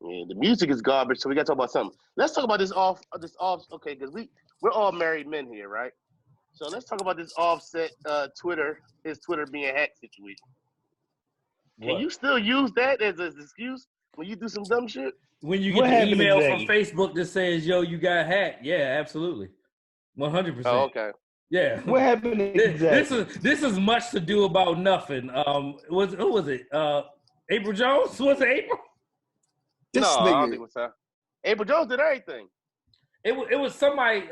Yeah, the music is garbage, so we gotta talk about something. Let's talk about this off. Okay, because we're all married men here, right? So let's talk about this Offset his Twitter being hacked situation. Can you still use that as an excuse when you do some dumb shit? When you get the email from Facebook that says, "Yo, you got hacked," yeah, absolutely, 100%. Oh, okay. Yeah. What happened exactly? This is much to do about nothing. Who was it? April Jones? Was it April? I don't think it was her. April Jones did everything. It was somebody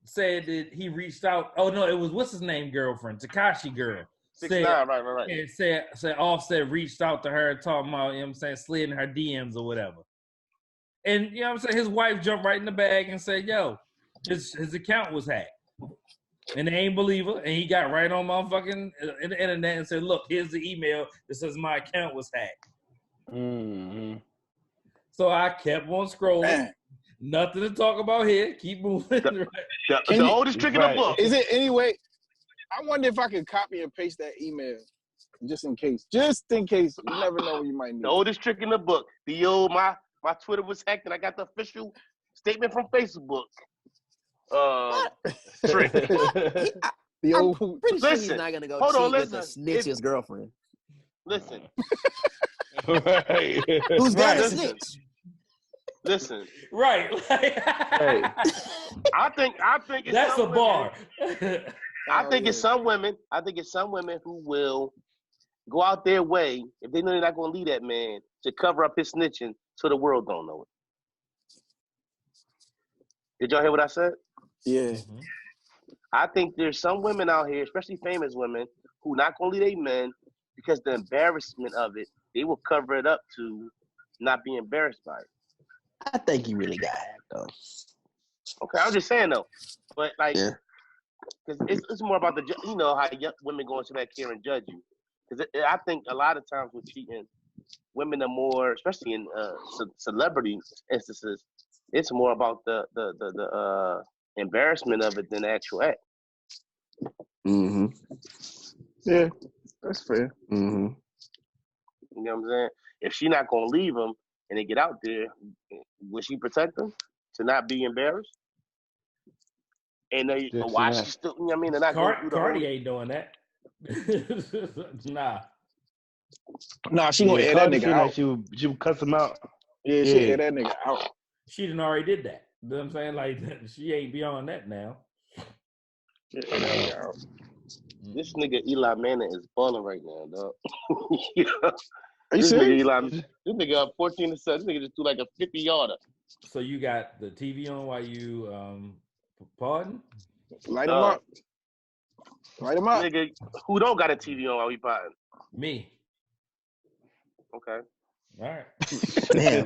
said that he reached out. Oh no, it was what's his name girlfriend, Tekashi girl. 6ix9ine, right. And said Offset reached out to her talking about, you know what I'm saying, slid in her DMs or whatever. And you know what I'm saying, his wife jumped right in the bag and said, yo, his account was hacked. And they ain't believe her. And he got right on motherfucking in the internet and said, look, here's the email that says my account was hacked. Mm-hmm. So I kept on scrolling. Man. Nothing to talk about here. Keep moving. The oldest trick in the book. Is it anyway? I wonder if I could copy and paste that email just in case. Just in case. You never know what you might need. The oldest trick in the book. The old my Twitter was hacked and I got the official statement from Facebook. Trick. The old. I'm pretty sure he's not gonna go cheat with a snitch his girlfriend. Listen. Right. Who's got a snitch? Listen. Right. I think it's that's a bar. I think it's some women who will go out their way if they know they're not going to leave that man to cover up his snitching so the world don't know it. Did y'all hear what I said? Yeah. I think there's some women out here, especially famous women, who not gonna leave their men because the embarrassment of it, they will cover it up to not be embarrassed by it. I think he really got hacked though. Okay, I'm just saying though, but like, Yeah. because it's more about how women go into that care and judge you. Because I think a lot of times with cheating, women are more, especially in celebrity instances, it's more about the embarrassment of it than the actual act. Mm-hmm. Yeah, that's fair. Mm-hmm. You know what I'm saying? If she not gonna leave him and they get out there, will she protect them to not be embarrassed? And why she still? You know what I mean? They're not going through the Cardi ain't doing that. Nah. Nah, she gonna air that nigga out. Like she would cuss him out. Yeah, she air that nigga out. She done already did that. You know what I'm saying? Like, she ain't beyond that now. She air that nigga out. This nigga Eli Manning is balling right now, dog. You know? Are you This serious? nigga up 14-7. This nigga just threw like a 50-yarder. So you got the TV on while you pardon? Light him up. Light him up. Nigga, who don't got a TV on while we potting? Me. Okay. All right. Damn.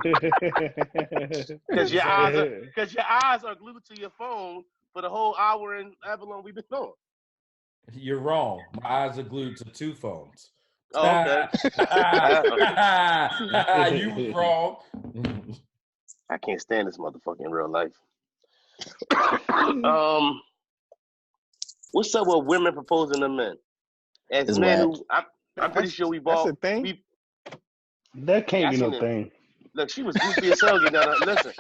Because your eyes are glued to your phone for the whole hour and however long we've been on. You're wrong. My eyes are glued to 2 phones. Oh, okay. You was wrong. I can't stand this motherfucker in real life. What's up with women proposing to men? As It's men whack. who I'm pretty sure we've all. That's a thing? That can't be no thing. Look, she was goofy as hell. Listen,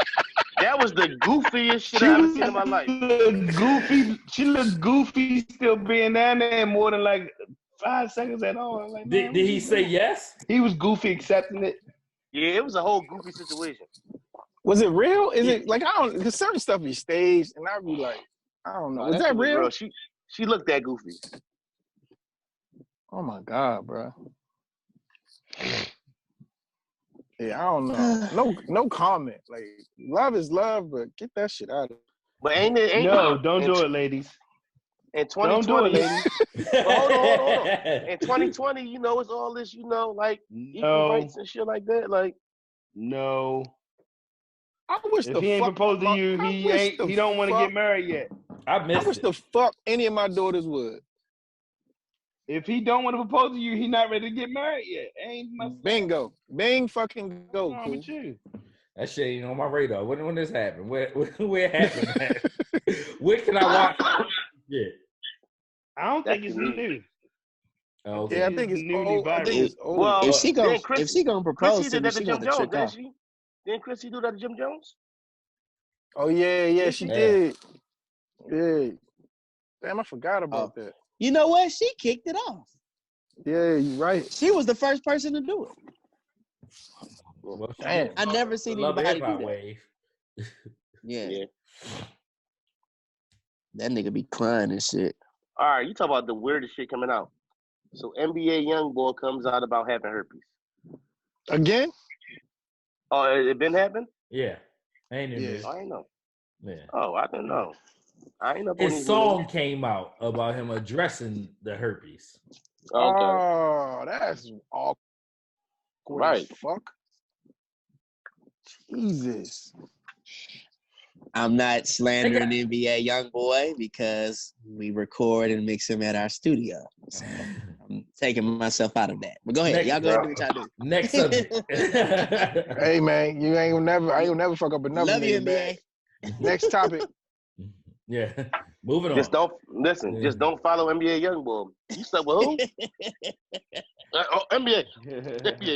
that was the goofiest shit I've ever seen in my life. She looked goofy still being down there more than like 5 seconds at all. Like, Did he say yes? He was goofy accepting it. Yeah, it was a whole goofy situation. Was it real? Is it like, I don't, because certain stuff be staged and I'd be like, I don't know. Was that real? She looked that goofy. Oh my God, bro. Yeah, I don't know. No comment. Like, love is love, but get that shit out of it. But don't do it, ladies. In 2020, don't do it, ladies. Hold on. In 2020, it's all this, like equal rights and shit like that. Like, no. I wish if he ain't proposed to you, he don't want to get married yet. I wish the fuck any of my daughters would. If he don't want to propose to you, he not ready to get married yet. Bingo. Bing fucking go. What's wrong with you? That shit ain't on my radar. When this happened? Where it happened at? Where can I watch it? I don't think it's new. Oh, okay. Yeah, I think it's old. Well, if she gonna propose to me, she Jim gonna Jones, trick off. Didn't Chrissy do that to Jim Jones? Oh yeah, she did. Yeah. Damn, I forgot about that. You know what? She kicked it off. Yeah, you're right. She was the first person to do it. Well, damn. I never seen anybody do that. Wave. Yeah. That nigga be crying and shit. All right, you talk about the weirdest shit coming out. So NBA YoungBoy comes out about having herpes. Again? Oh, it been happening? Yeah. I didn't know. Yeah. Oh, I didn't know. I ain't know. His song came out about him addressing the herpes. Okay. Oh, that's awkward. Right. Fuck. Jesus. I'm not slandering NBA YoungBoy because we record and mix him at our studio. So I'm taking myself out of that. But go ahead. Y'all go ahead and do what y'all do. Next subject. Hey, man, I ain't gonna never fuck up another Love you, NBA. NBA. Next topic. Yeah. Moving on. Just don't follow NBA YoungBoy. You stuck with who? NBA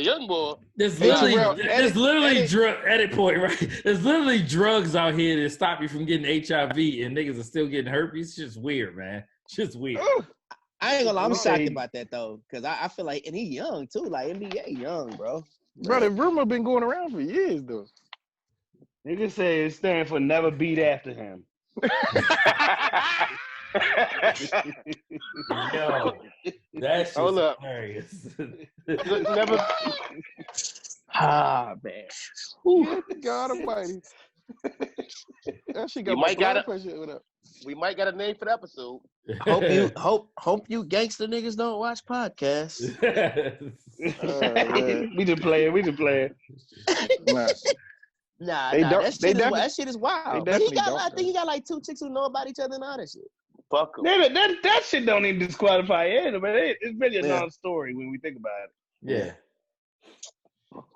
YoungBoy. There's literally drug edit point, right? There's literally drugs out here that stop you from getting HIV, and niggas are still getting herpes. It's just weird, man. It's just weird. I ain't gonna lie, I'm shocked about that though, because I feel like, and he young too, like NBA young, bro. Bro, the rumor been going around for years though. Nigga say it stands for never beat after him. Yo, that's hilarious. Never. Man. God almighty. That shit got my blood pressure. We might get a name for the episode. Hope you gangster niggas don't watch podcasts. We just playing. Nah, They don't. that shit is wild. But I think he got like 2 chicks who know about each other and all that shit. Fuck 'em. That shit don't even disqualify it, but it's really a non-story when we think about it. Yeah.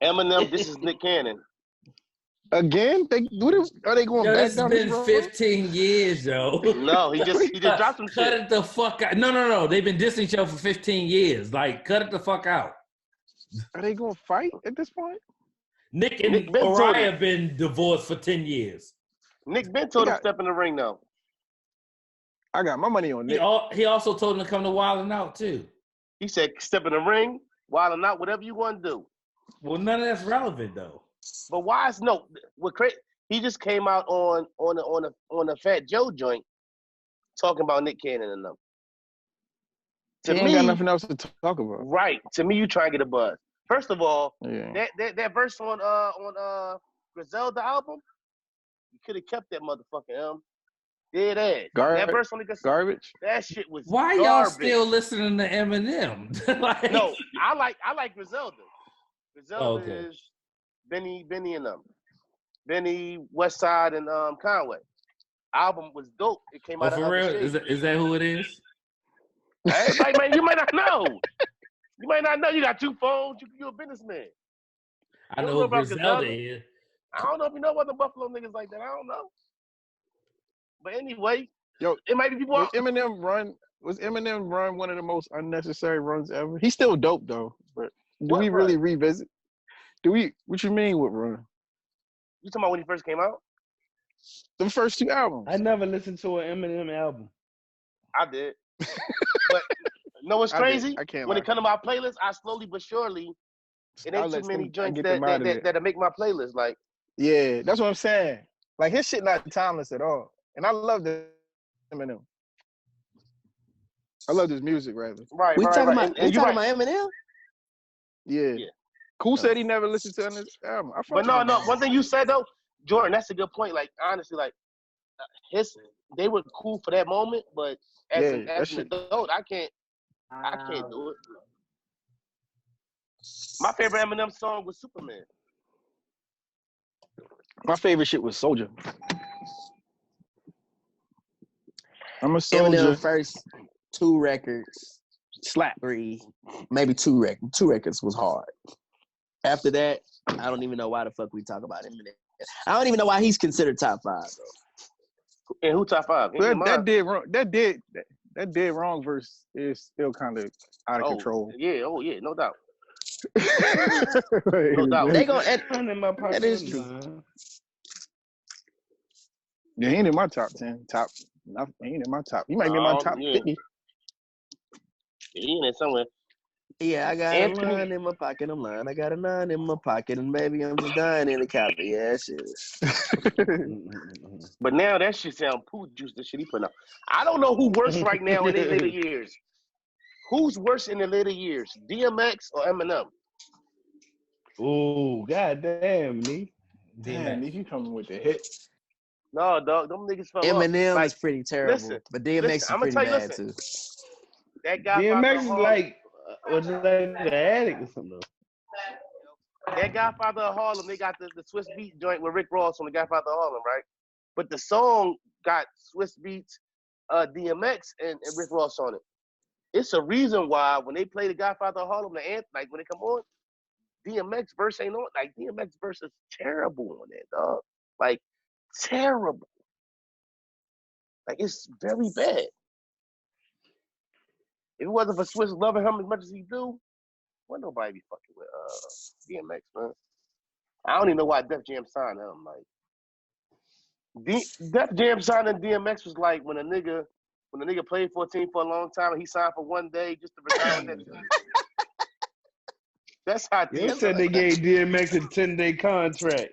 Eminem, this is Nick Cannon. Again? Are they going back This has down been this road? 15 years, yo. No, he just dropped some Cut shit. it the fuck out. No. They've been dissing each other for 15 years. Like, cut it the fuck out. Are they going to fight at this point? Nick and Nick been told Mariah him. have been divorced for 10 years. Nick Ben told him step in the ring though. I got my money on Nick. He also told him to come to Wild 'N Out too. He said step in the ring, wild or not, whatever you want to do. Well, none of that's relevant though. But why is no? What crazy? He just came out on a Fat Joe joint talking about Nick Cannon and them. He ain't got nothing else to talk about. Right. To me, you try to get a buzz. First of all, Yeah. that verse on Griselda album, you could have kept that motherfucking dead ass. That verse on the Garbage. That shit was Why garbage. y'all still listening to Eminem? Like, No, I like Griselda. Griselda Okay. is Benny and them. Benny, Westside, and Conway. Album was dope. It came out for of real? Other Shade. Is that who it is? Everybody, you might not know. You might not know. You got 2 phones. You're a businessman. I You know don't who about Griselda Griselda? is. I don't know if you know about the Buffalo niggas like that. I don't know. But anyway, Yo, it might be people. Was Eminem run one of the most unnecessary runs ever? He's still dope though. But do What we run? really revisit? What you mean what run? You talking about when he first came out? The first 2 albums. I never listened to an Eminem album. I did. But know what's crazy? I can't When lie. it comes to my playlist, I slowly but surely, it I'll ain't let too many them- I joints get them out of there. that'll make my playlist. Like, Yeah, that's what I'm saying. Like his shit not timeless at all. And I love the Eminem. I love his music rather. right, We right, talking right. about And we you're talking right. about Eminem? Yeah. Cool said he never listened to his album. I fuck But with no, him. one thing you said though, Jordan, that's a good point. Like, honestly, like, they were cool for that moment, but as an adult, I can't do it. My favorite Eminem song was Superman. My favorite shit was Soldier. I'm a soldier. Eminem first 2 records, Slap. 3, maybe 2 records. 2 records was hard. After that, I don't even know why the fuck we talk about Eminem. I don't even know why he's considered top 5 though. And who top 5? That did wrong verse is still kind of out of control. Yeah, no doubt. No doubt. They gonna That is true. Yeah, he ain't in my top 10. He ain't in my top. He might be in my top 50. He in there somewhere. Yeah, I got Anthony- a 9 in my pocket. I'm lying. I got a 9 in my pocket, and maybe I'm just dying in the cavity. Yeah, shit. But now that shit sound poo juice, the shit he putting out. I don't know who worse right now in their later years. Who's worse in the later years, DMX or Eminem? Oh, goddamn, me. Damn, if you coming with the hit. No, dog, them niggas fell off. Eminem Like, is pretty terrible, listen, but DMX is I'ma pretty tell you, bad listen. too. That guy DMX is like, was like an addict or something. That Godfather of Harlem, they got the Swiss Beat joint with Rick Ross on the Godfather of Harlem, right? But the song got Swiss Beats, DMX, and Rick Ross on it. It's a reason why when they play the Godfather of Harlem, the anthem, like when they come on, DMX verse ain't on. Like DMX verse is terrible on that, dog. Like terrible. Like it's very bad. If it wasn't for Swiss loving him as much as he do, wouldn't nobody be fucking with DMX, man. I don't even know why Def Jam signed him. Like Def Jam signing DMX was like when a nigga played for a team for a long time and he signed for one day just to retire on that team. That's how They said they gave DMX a 10-day contract.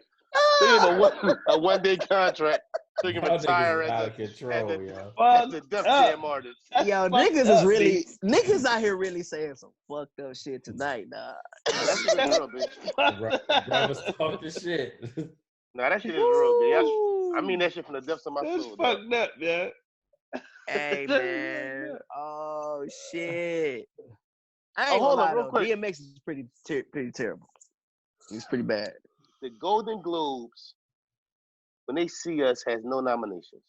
They gave him a one-day contract so he can Y'all retire niggas is out as of control, yo. a Def Jam artist. Yo, niggas out here really saying some fucked up shit tonight, nah. That shit is real, bitch. Brothers talk this shit. Nah, that shit is real, bitch. I mean that shit from the depths of my That's soul. fucked up, man. Hey man. Oh shit. I Oh, ain't gonna hold on, lie real though. quick. DMX is pretty terrible. He's pretty bad. The Golden Globes, when they see us, has no nominations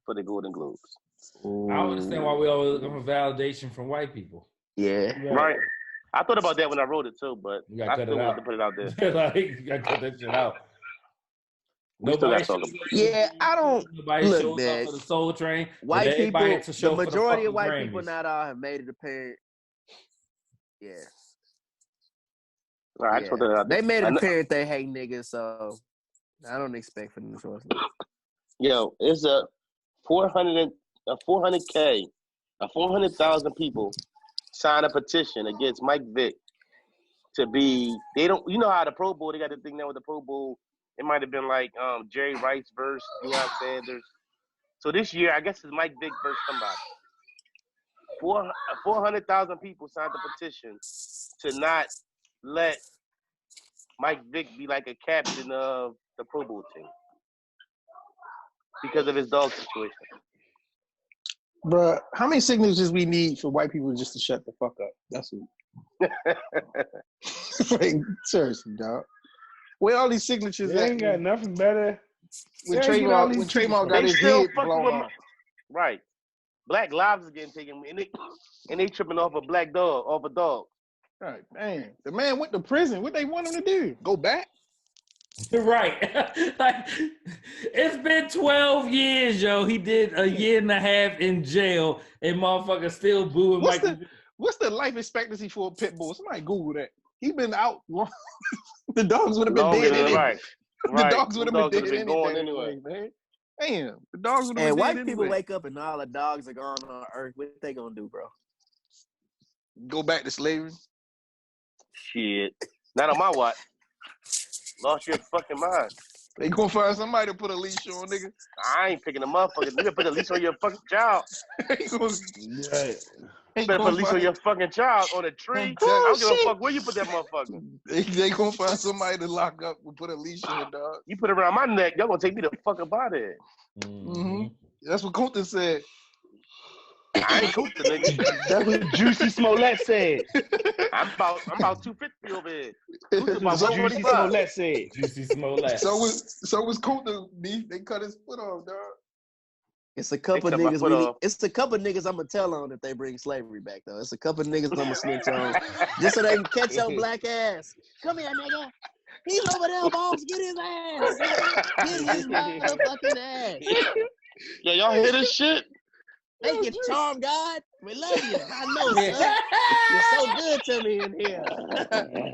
for the Golden Globes. I don't understand why we always looking for validation from white people. Yeah. Right. I thought about that when I wrote it too, but You gotta I cut still it wanted out. to put it out there. Like, you gotta cut that shit out. We still Nobody gotta talk shows about up. Yeah, I don't Nobody look, shows man. up for the Soul Train. White But everybody people, had to show the for the majority fucking of white Grammys. people not all have made it apparent. Yeah. All right, I just put that out there. They made it apparent they hate niggas, so I don't expect for them to show us. Yo, it's a 400,000 people signed a petition against Mike Vick to be. They don't. You know how the Pro Bowl? They got the thing now with the Pro Bowl. It might have been like Jerry Rice versus Deion Sanders. So this year, I guess it's Mike Vick versus somebody. 400,000 people signed the petition to not let Mike Vick be like a captain of the Pro Bowl team because of his dog situation. Bruh, how many signatures we need for white people just to shut the fuck up? That's it. Like, seriously, dog. Where all these signatures They at? ain't got nothing better. When They get all these Trayvon got They his still head fucking blown with off. Right. Black lives is getting taken, and they tripping off a black dog, off a dog. Right, man. The man went to prison. What they want him to do? Go back? Right. Like, it's been 12 years, yo. He did a year and a half in jail, and motherfucker still booing Michael. What's the life expectancy for a pit bull? Somebody Google that. He been out long. The dogs would have been dead anyway. Right. The dogs would have been dead going anyway, man. Damn, the dogs would have And been white dead people anyway. wake up and all the dogs are gone on Earth. What they gonna do, bro? Go back to slavery? Shit. Not on my watch. Lost your fucking mind. They gonna find somebody to put a leash on, nigga. I ain't picking a motherfucker. You better put a leash on your fucking child. You better put a leash on your fucking child on a tree. I don't give a fuck where you put that motherfucker. They gonna find somebody to lock up and put a leash on, dog. You put it around my neck, y'all gonna take me the fuck up out of here. Mm-hmm. That's what Kunta said. I ain't Kunta, nigga. That's what Juicy Smollett said. I'm about 250 over here. That's what Juicy Smollett said. Juicy Smollett. So was Kunta. They cut his foot off, dog. It's a couple niggas. It's a couple niggas I'm gonna tell on if they bring slavery back though. It's a couple niggas I'm gonna snitch on just so they can catch your black ass. Come here, nigga. He's over there, boss. Get his ass. Get his motherfucking ass. Yeah, y'all hear this shit? Thank you, Charm God. We love you. I know, son. You're so good to me in here.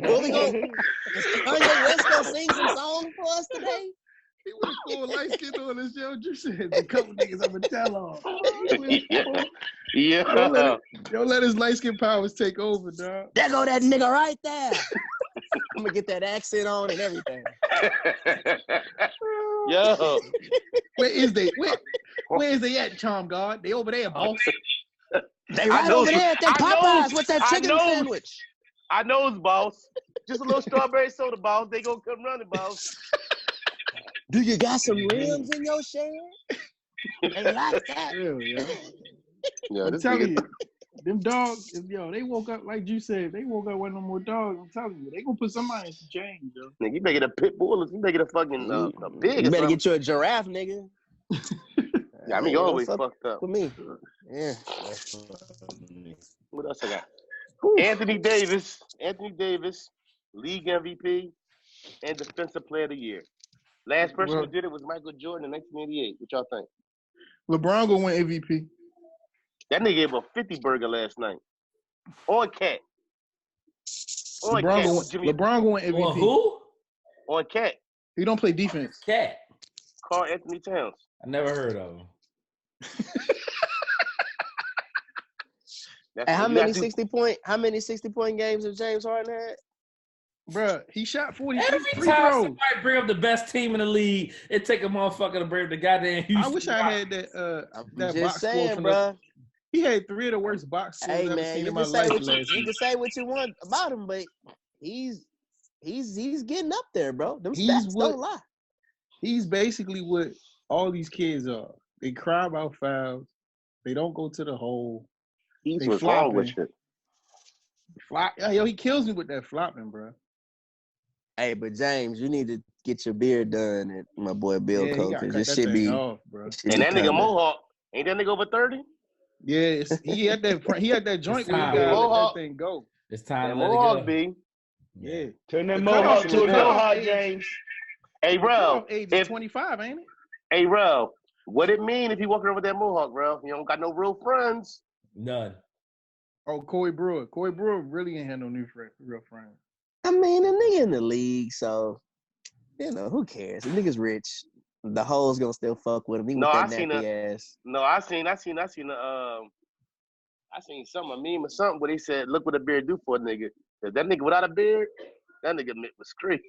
Where we go? Kanye West gonna sing some songs for us today? He was full light skin on this show. You said a couple niggas I'm gonna tell on. Yeah. Don't let his light skin powers take over, dog. There go that nigga right there. I'm gonna get that accent on and everything. Yo. Where is they at, Charm God? They over there, boss. They right over there at that Popeyes with that chicken sandwich. I knows, boss. Just a little strawberry soda, boss. They gonna come running, boss. Do you got some rims in your shed? They like that. Yeah, I'm telling you, them dogs, they woke up, like you said, they woke up with no more dogs. I'm telling you, they gonna put somebody in some chains, yo. Nigga, you make it a pit bull, you make it a fucking a pig. You better get you a giraffe, nigga. Yeah, I mean, you always fucked up. With me. Yeah. What else I got? Anthony Davis, league MVP and defensive player of the year. Last person who did it was Michael Jordan in 1988. What y'all think? LeBron gonna win MVP. That nigga gave a 50 burger last night. On Cat. LeBron gonna win MVP. On who? On Cat. He don't play defense. Cat. Carl Anthony Towns. I never heard of him. And how many 60-point games have James Harden had? Bruh, he shot 40 Every free time throws. somebody bring up the best team in the league, it take a motherfucker to bring up the goddamn Houston. I wish I had that Just box saying, score bro. He had 3 of the worst box scores I've ever seen in my life. You can say what you want about him, but he's getting up there, bro. Them stats don't lie. He's basically what all these kids are. They cry about fouls. They don't go to the hole. He's They what's wrong with flopping. shit. Yo, he kills me with that flopping, bro. Hey, but James, you need to get your beard done at my boy Bill Yeah, he Cole got to because cut this that shit thing be. off, bro. And that nigga Mohawk, ain't that nigga over 30? Yeah, he had that joint where he time. gotta let that Mohawk. thing go. It's time That to let it Mohawk go. be. Yeah. Turn that The mohawk cutoff- to a the cutoff mohawk, age- James. Hey, The bro. cutoff age is 25, ain't it? Hey, bro. What it mean if you walking around with that Mohawk, bro? You don't got no real friends. None. Oh, Corey Brewer. Corey Brewer really ain't had no real friends. I mean, a nigga in the league, so you know who cares? The nigga's rich. The hoes gonna still fuck with him. He No, with I that seen nappy ass. No, I seen something, a meme or something where they said, look what a beard do for a nigga. That nigga without a beard, that nigga Mitt was crazy.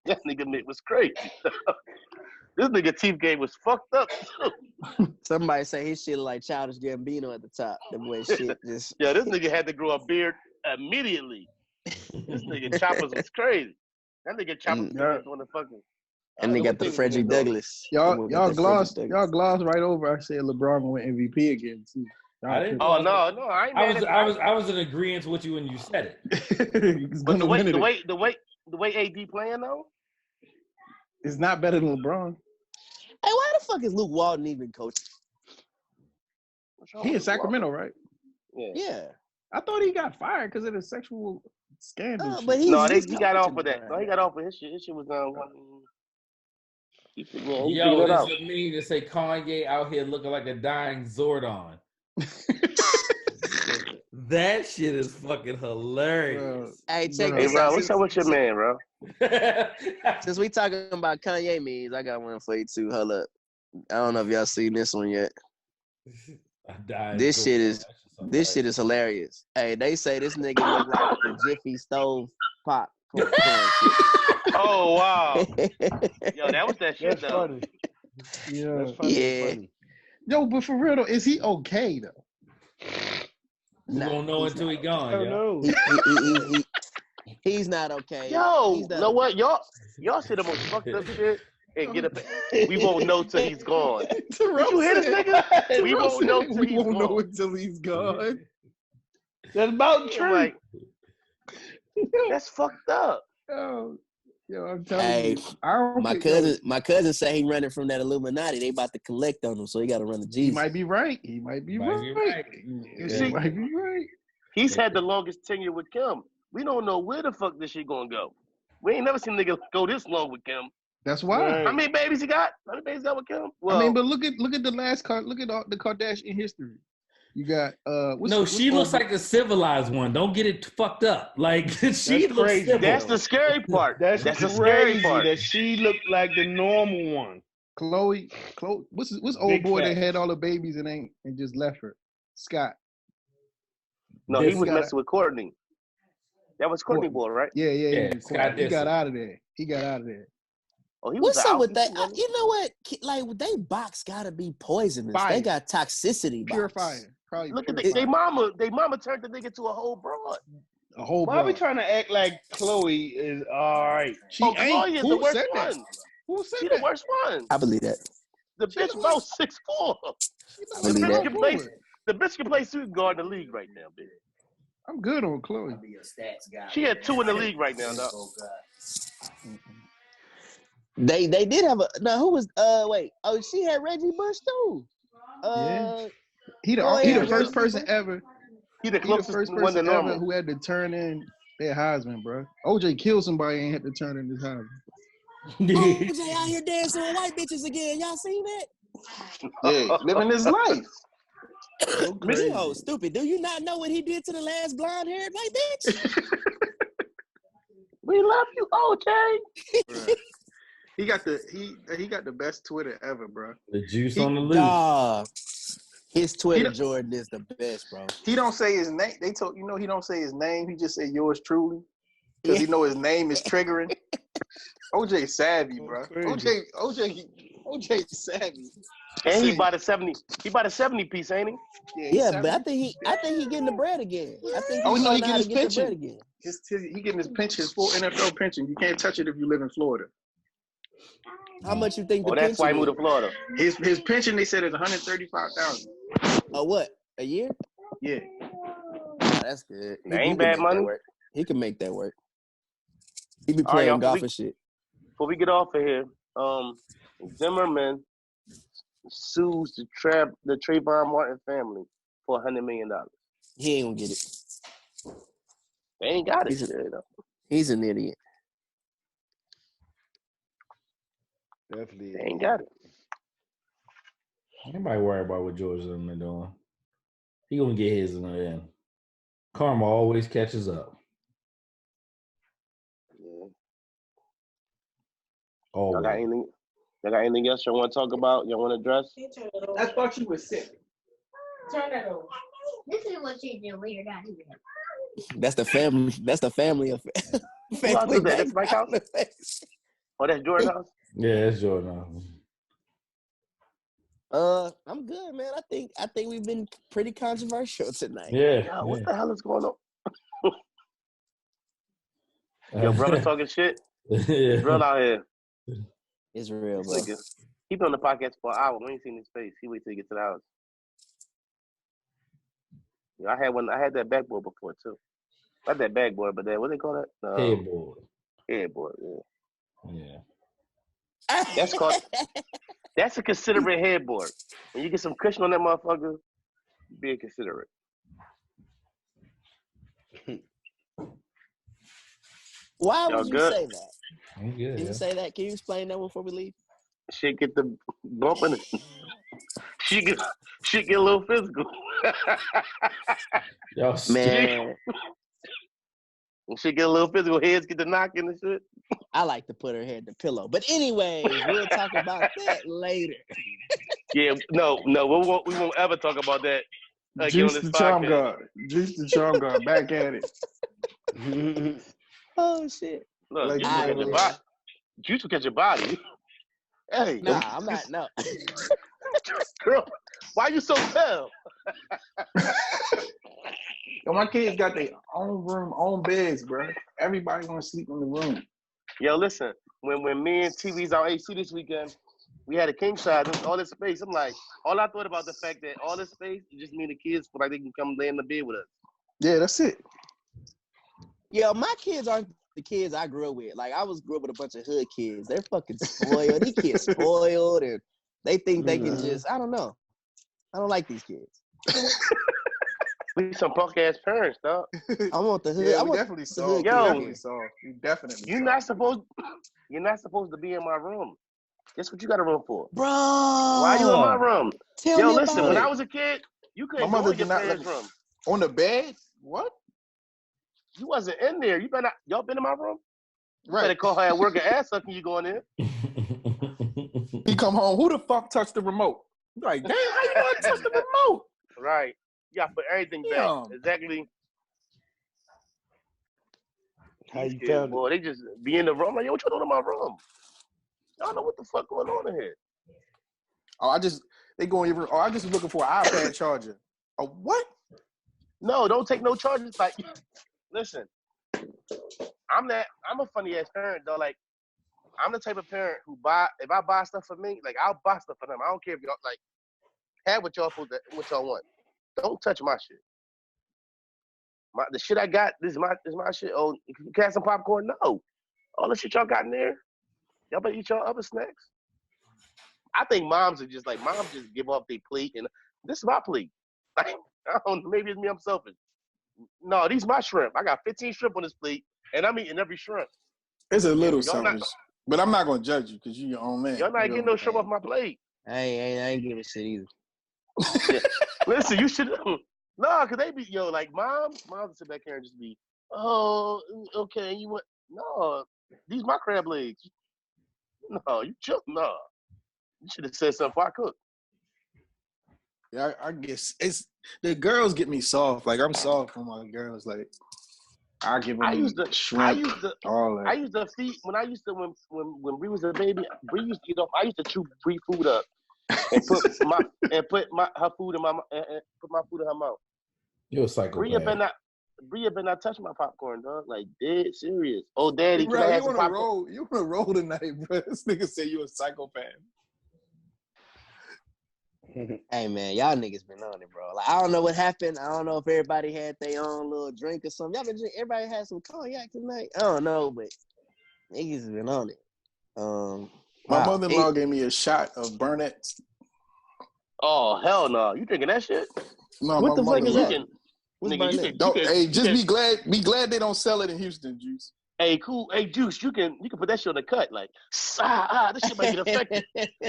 That nigga Mitt was crazy. This nigga teeth game was fucked up too. Somebody say his shit like Childish Gambino at the top. The boy shit just. Yeah, this nigga had to grow a beard immediately. This nigga Choppers was crazy. That nigga Choppers was doing the fucking. And they got the Frederick Douglass. Y'all gloss right over. I said LeBron will win MVP again too. I didn't. Oh no, I ain't mad at that. I was in agreement with you when you said it. He's But gonna win it. the way AD playing though, It's not better than LeBron. Hey, why the fuck is Luke Walton even coaching? He in Sacramento, right? Yeah. I thought he got fired because of the sexual scandal. But he got off of that. No, he got off of his shit. His shit was he Yo, there's a meme that say Kanye out here looking like a dying Zordon. That shit is fucking hilarious. Hey, check Hey, this bro, out. what's up with your man, bro? Since we talking about Kanye memes, I got one for you too. Hold up. I don't know if y'all seen this one yet. This shit is hilarious. Hey, they say this nigga look like the Jiffy stove pot. Oh wow. Yo, that was that shit though. Funny. Yeah. That's funny. Yeah. Funny. Yo, but for real though, is he okay though? You won't know until he gone. I don't Yo. know. He's not okay. Yo, He's not know what? Y'all say the most fucked up shit and get up. We won't know till he's gone. Did you hear this nigga? We won't know till he's gone. Until he's gone. That's about true. Like, that's fucked up. Yo, I'm telling Hey, you. I don't my cousin say he running from that Illuminati. They about to collect on him, so he got to run to Jesus. He might be right. He might be right. You see, He might be right. he's had the longest tenure with Kim. We don't know where the fuck this shit gonna go. We ain't never seen a nigga go this long with Kim. That's why. Right. How many babies he got? How many babies he got with Kim? Well, I mean, but look at the last card. Look at all the Kardashian history. You got She looks like the civilized one. Don't get it fucked up. Like she looks crazy. civil. that's the scary part. That's the crazy scary part. that she looked like the normal one. Chloe. What's old Big boy fat. that had all the babies and just left her? Scott. No, This he was got messing with Courtney. That was Courtney boy, right? Yeah. Scott He got Disick. out of there. He got out of there. Oh, he was What's up out. with that? You know what? Like they box gotta be poisonous. Fire. They got toxicity. Purifying. Probably Look at purifying. they mama turned the nigga to a whole broad. A whole Why are we broad. trying to act like Chloe is all right? She Oh, Chloe is the Who worst said that? one. Who said She that? the worst one. I believe that. The She bitch the about worst. 6'4". She's Believe not that. forward. The bitch can play shooting guard in the league right now, bitch. I'm good on Chloe. Be a stats guy. She had 2 in the league right now, dog. Oh, God. They did have a no. Who was wait? Oh, she had Reggie Bush too. Yeah. He Oh, the yeah, first yeah. person ever. He the He the closest first one to person normal. ever who had to turn in their Heisman, bro. OJ killed somebody and had to turn in his Heisman. OJ out here dancing with white bitches again. Y'all seen that? Yeah, living his life. So crazy. Yo, stupid. Do you not know what he did to the last blonde haired white bitch? We love you, OJ. He got the best Twitter ever, bro. The juice on the loose. Dog. His Twitter He Jordan is the best, bro. He don't say his name. He don't say his name. He just say yours truly. Because he know his name is triggering. OJ savvy, bro. OJ savvy. And he bought a 70. He bought a 70 piece, ain't he? Yeah, but I think he getting the bread again. I think Oh, he's no, he learning how get to his get the pension. bread again. He getting his pension, his full NFL pension. You can't touch it if you live in Florida. How much you think the Oh, that's why he pension moved to is? Florida. His pension, they said, is $135,000. What? A year? Yeah. Oh, that's good. That ain't can bad make money. That work. He can make that work. He be All right, playing y'all. golf and shit. Before we get off of here, Zimmerman sues the Trayvon Martin family for $100 million. He ain't gonna get it. They ain't got it. He's an idiot. Definitely. They ain't got it. Anybody worry about what George Zimmerman doing? He gonna get his in the end. Karma always catches up. Yeah. Always. Y'all got anything else y'all want to talk about? Y'all want to address? I thought you were sick. Turn that over. This is what you do when you're not here. That's the family. That's the family of Who else is that? That's Mike house? Oh, that's Jordan house? Yeah, it's Jordan. I'm good, man. I think we've been pretty controversial tonight. Yeah. What the hell is going on? Your brother talking shit? It's real out here. It's real, bro. Nigga. He been on the podcast for an hour. We ain't seen his face. He wait till he get to the house. Yeah, I had that backboard before too. Not that backboard, but that what they call that? Headboard. Headboard. Yeah. That's called. That's a considerate headboard. When you get some cushion on that motherfucker, be considerate. Why Y'all would you good? say that? I'm good. Can you say that? Can you explain that before we leave? Shit get the bumping. She get a little physical. Y'all Man, She get a little physical. Heads get the knocking and shit. I like to put her head in the pillow. But anyways, we'll talk about that later. Yeah, no, we won't ever talk about that again on Juice this the charm podcast. guard. Juice the charm guard. Back at it. Oh shit! Look, Like Juice will catch your body. Juice will catch your body. Hey, Nah, I'm not. No. girl, why you so pale? Yo, my kids got their own room, own beds, bro. Everybody gonna sleep in the room. Yo, listen, when me and TV's on AC this weekend, we had a king size, all this space. I'm like, all I thought about the fact that all this space just mean the kids feel like they can come lay in the bed with us. Yeah, that's it. Yeah, my kids aren't the kids I grew up with. Like I grew up with a bunch of hood kids. They're fucking spoiled. These kids spoiled, and they think they can just. I don't know. I don't like these kids. We some punk ass parents, dog. I want the hood. Yeah, I we want definitely the saw. hood We Yo. definitely saw. We definitely You're saw. not supposed to be in my room. Guess what you got a room for? bro. Why you in my room? Tell Yo, me listen, about when it. I was a kid, you My couldn't go mother in your did not parents' let me room. on the bed. What? You wasn't in there. Y'all been in my room? You Right. better call her at work and ass sucking you going in. He come home. Who the fuck touched the remote? I'm like, damn, how you gonna touch the remote? Right. You got to put everything Yeah. back. Exactly. How These you kids, found it? boy, they just be in the room. Like, yo, what you doing in my room? Y'all know what the fuck going on in here. Oh, they going even. Oh, I just was looking for an iPad charger. A what? No, don't take no charges. Like, listen, I'm a funny ass parent though. Like, I'm the type of parent who if I buy stuff for me, like I'll buy stuff for them. I don't care if y'all like have what y'all want. Don't touch my shit. The shit I got, this is my shit. Oh, you can have some popcorn? No. All the shit y'all got in there, y'all better eat y'all other snacks. I think moms just give off their plate, and this is my plate. Like, I don't know, maybe it's me, I'm selfish. No, these my shrimp. I got 15 shrimp on this plate, and I'm eating every shrimp. It's a little Y'all selfish, but I'm not gonna judge you because you your own man. Y'all not getting no shrimp off my plate. I ain't giving shit either. Yeah. Listen, you should. No, because they be, like moms sit back here and just be, oh, okay, you want, no, these my crab legs. No, you chill, no. You should have said something before I cook. Yeah, I guess it's the girls get me soft. Like I'm soft for my girls. Like I give them shrimp. All that. I used to feed when Bree was a baby. Bree used to I used to chew Bree food up and put her food in my and put my food in her mouth. You're a psychopath. Bria better not touch my popcorn, dog. Like, dead serious. Oh, daddy, can I Bro, have you some wanna popcorn? roll? You wanna roll tonight, bro? This nigga say you a psychopath. Hey man, y'all niggas been on it, bro. Like I don't know what happened. I don't know if everybody had their own little drink or something. Y'all been drink. Everybody had some cognac tonight. I don't know, but niggas been on it. My Wow. mother-in-law gave me a shot of Burnett. Oh, hell no. You drinking that shit? No, What my the fuck is You mother-in-law. that? can, What's nigga, you Burnett? can, Don't. Hey, you just can, be glad they don't sell it in Houston, Juice. hey, cool. Hey, Juice, you can put that shit on the cut. Like, this shit might get affected.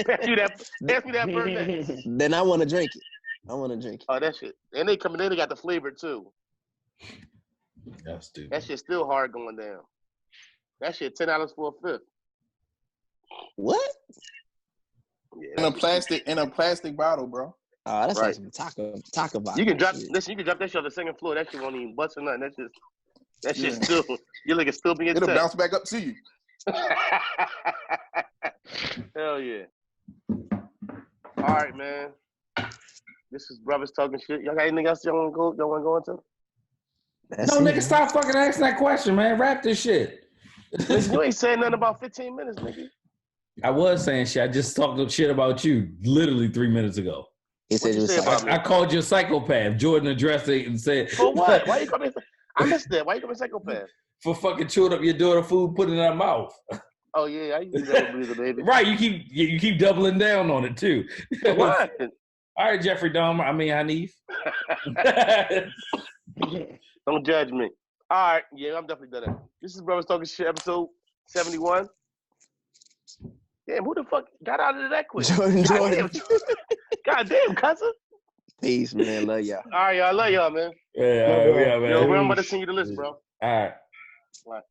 Pass me that Burnett. Then I want to drink it. I want to drink it. Oh, that shit. And they coming in, they got the flavor too. That's stupid. That shit's still hard going down. That shit $10 for a fifth. What? Yeah, In a plastic bottle, bro. Oh, that's Right. like some taco vodka. you can drop. shit. Listen, you can drop that shit on the second floor. That shit won't even bust or nothing. That shit Yeah. still. Your nigga still be in It'll touch. bounce back up to you. Hell yeah. All right, man. This is brothers talking shit. Y'all got anything else y'all want to go into? That's No, it, nigga, man. stop fucking asking that question, man. Wrap this shit. Listen, you ain't saying nothing about 15 minutes, nigga. I was saying shit. I just talked shit about you literally 3 minutes ago. He said What you you was say like, about me? I called you a psychopath. Jordan addressed it and said, For what? Why you coming? I missed that. Why you coming psychopath? For fucking chewing up your daughter food, putting it in her mouth. Oh yeah, I used to do that with Breezer, baby. Right, you keep doubling down on it too. What? All right, Jeffrey Dahmer. I mean Hanif. Don't judge me. All right, yeah, I'm definitely done. This is Brothers Talking Shit, episode 71. Damn, who the fuck got out of that quick? Jordan. God damn, cousin. Peace, man. Love y'all. All right, y'all. I love y'all, man. Yeah, man. Yo, I'm about to send you the list, bro. All right. All right.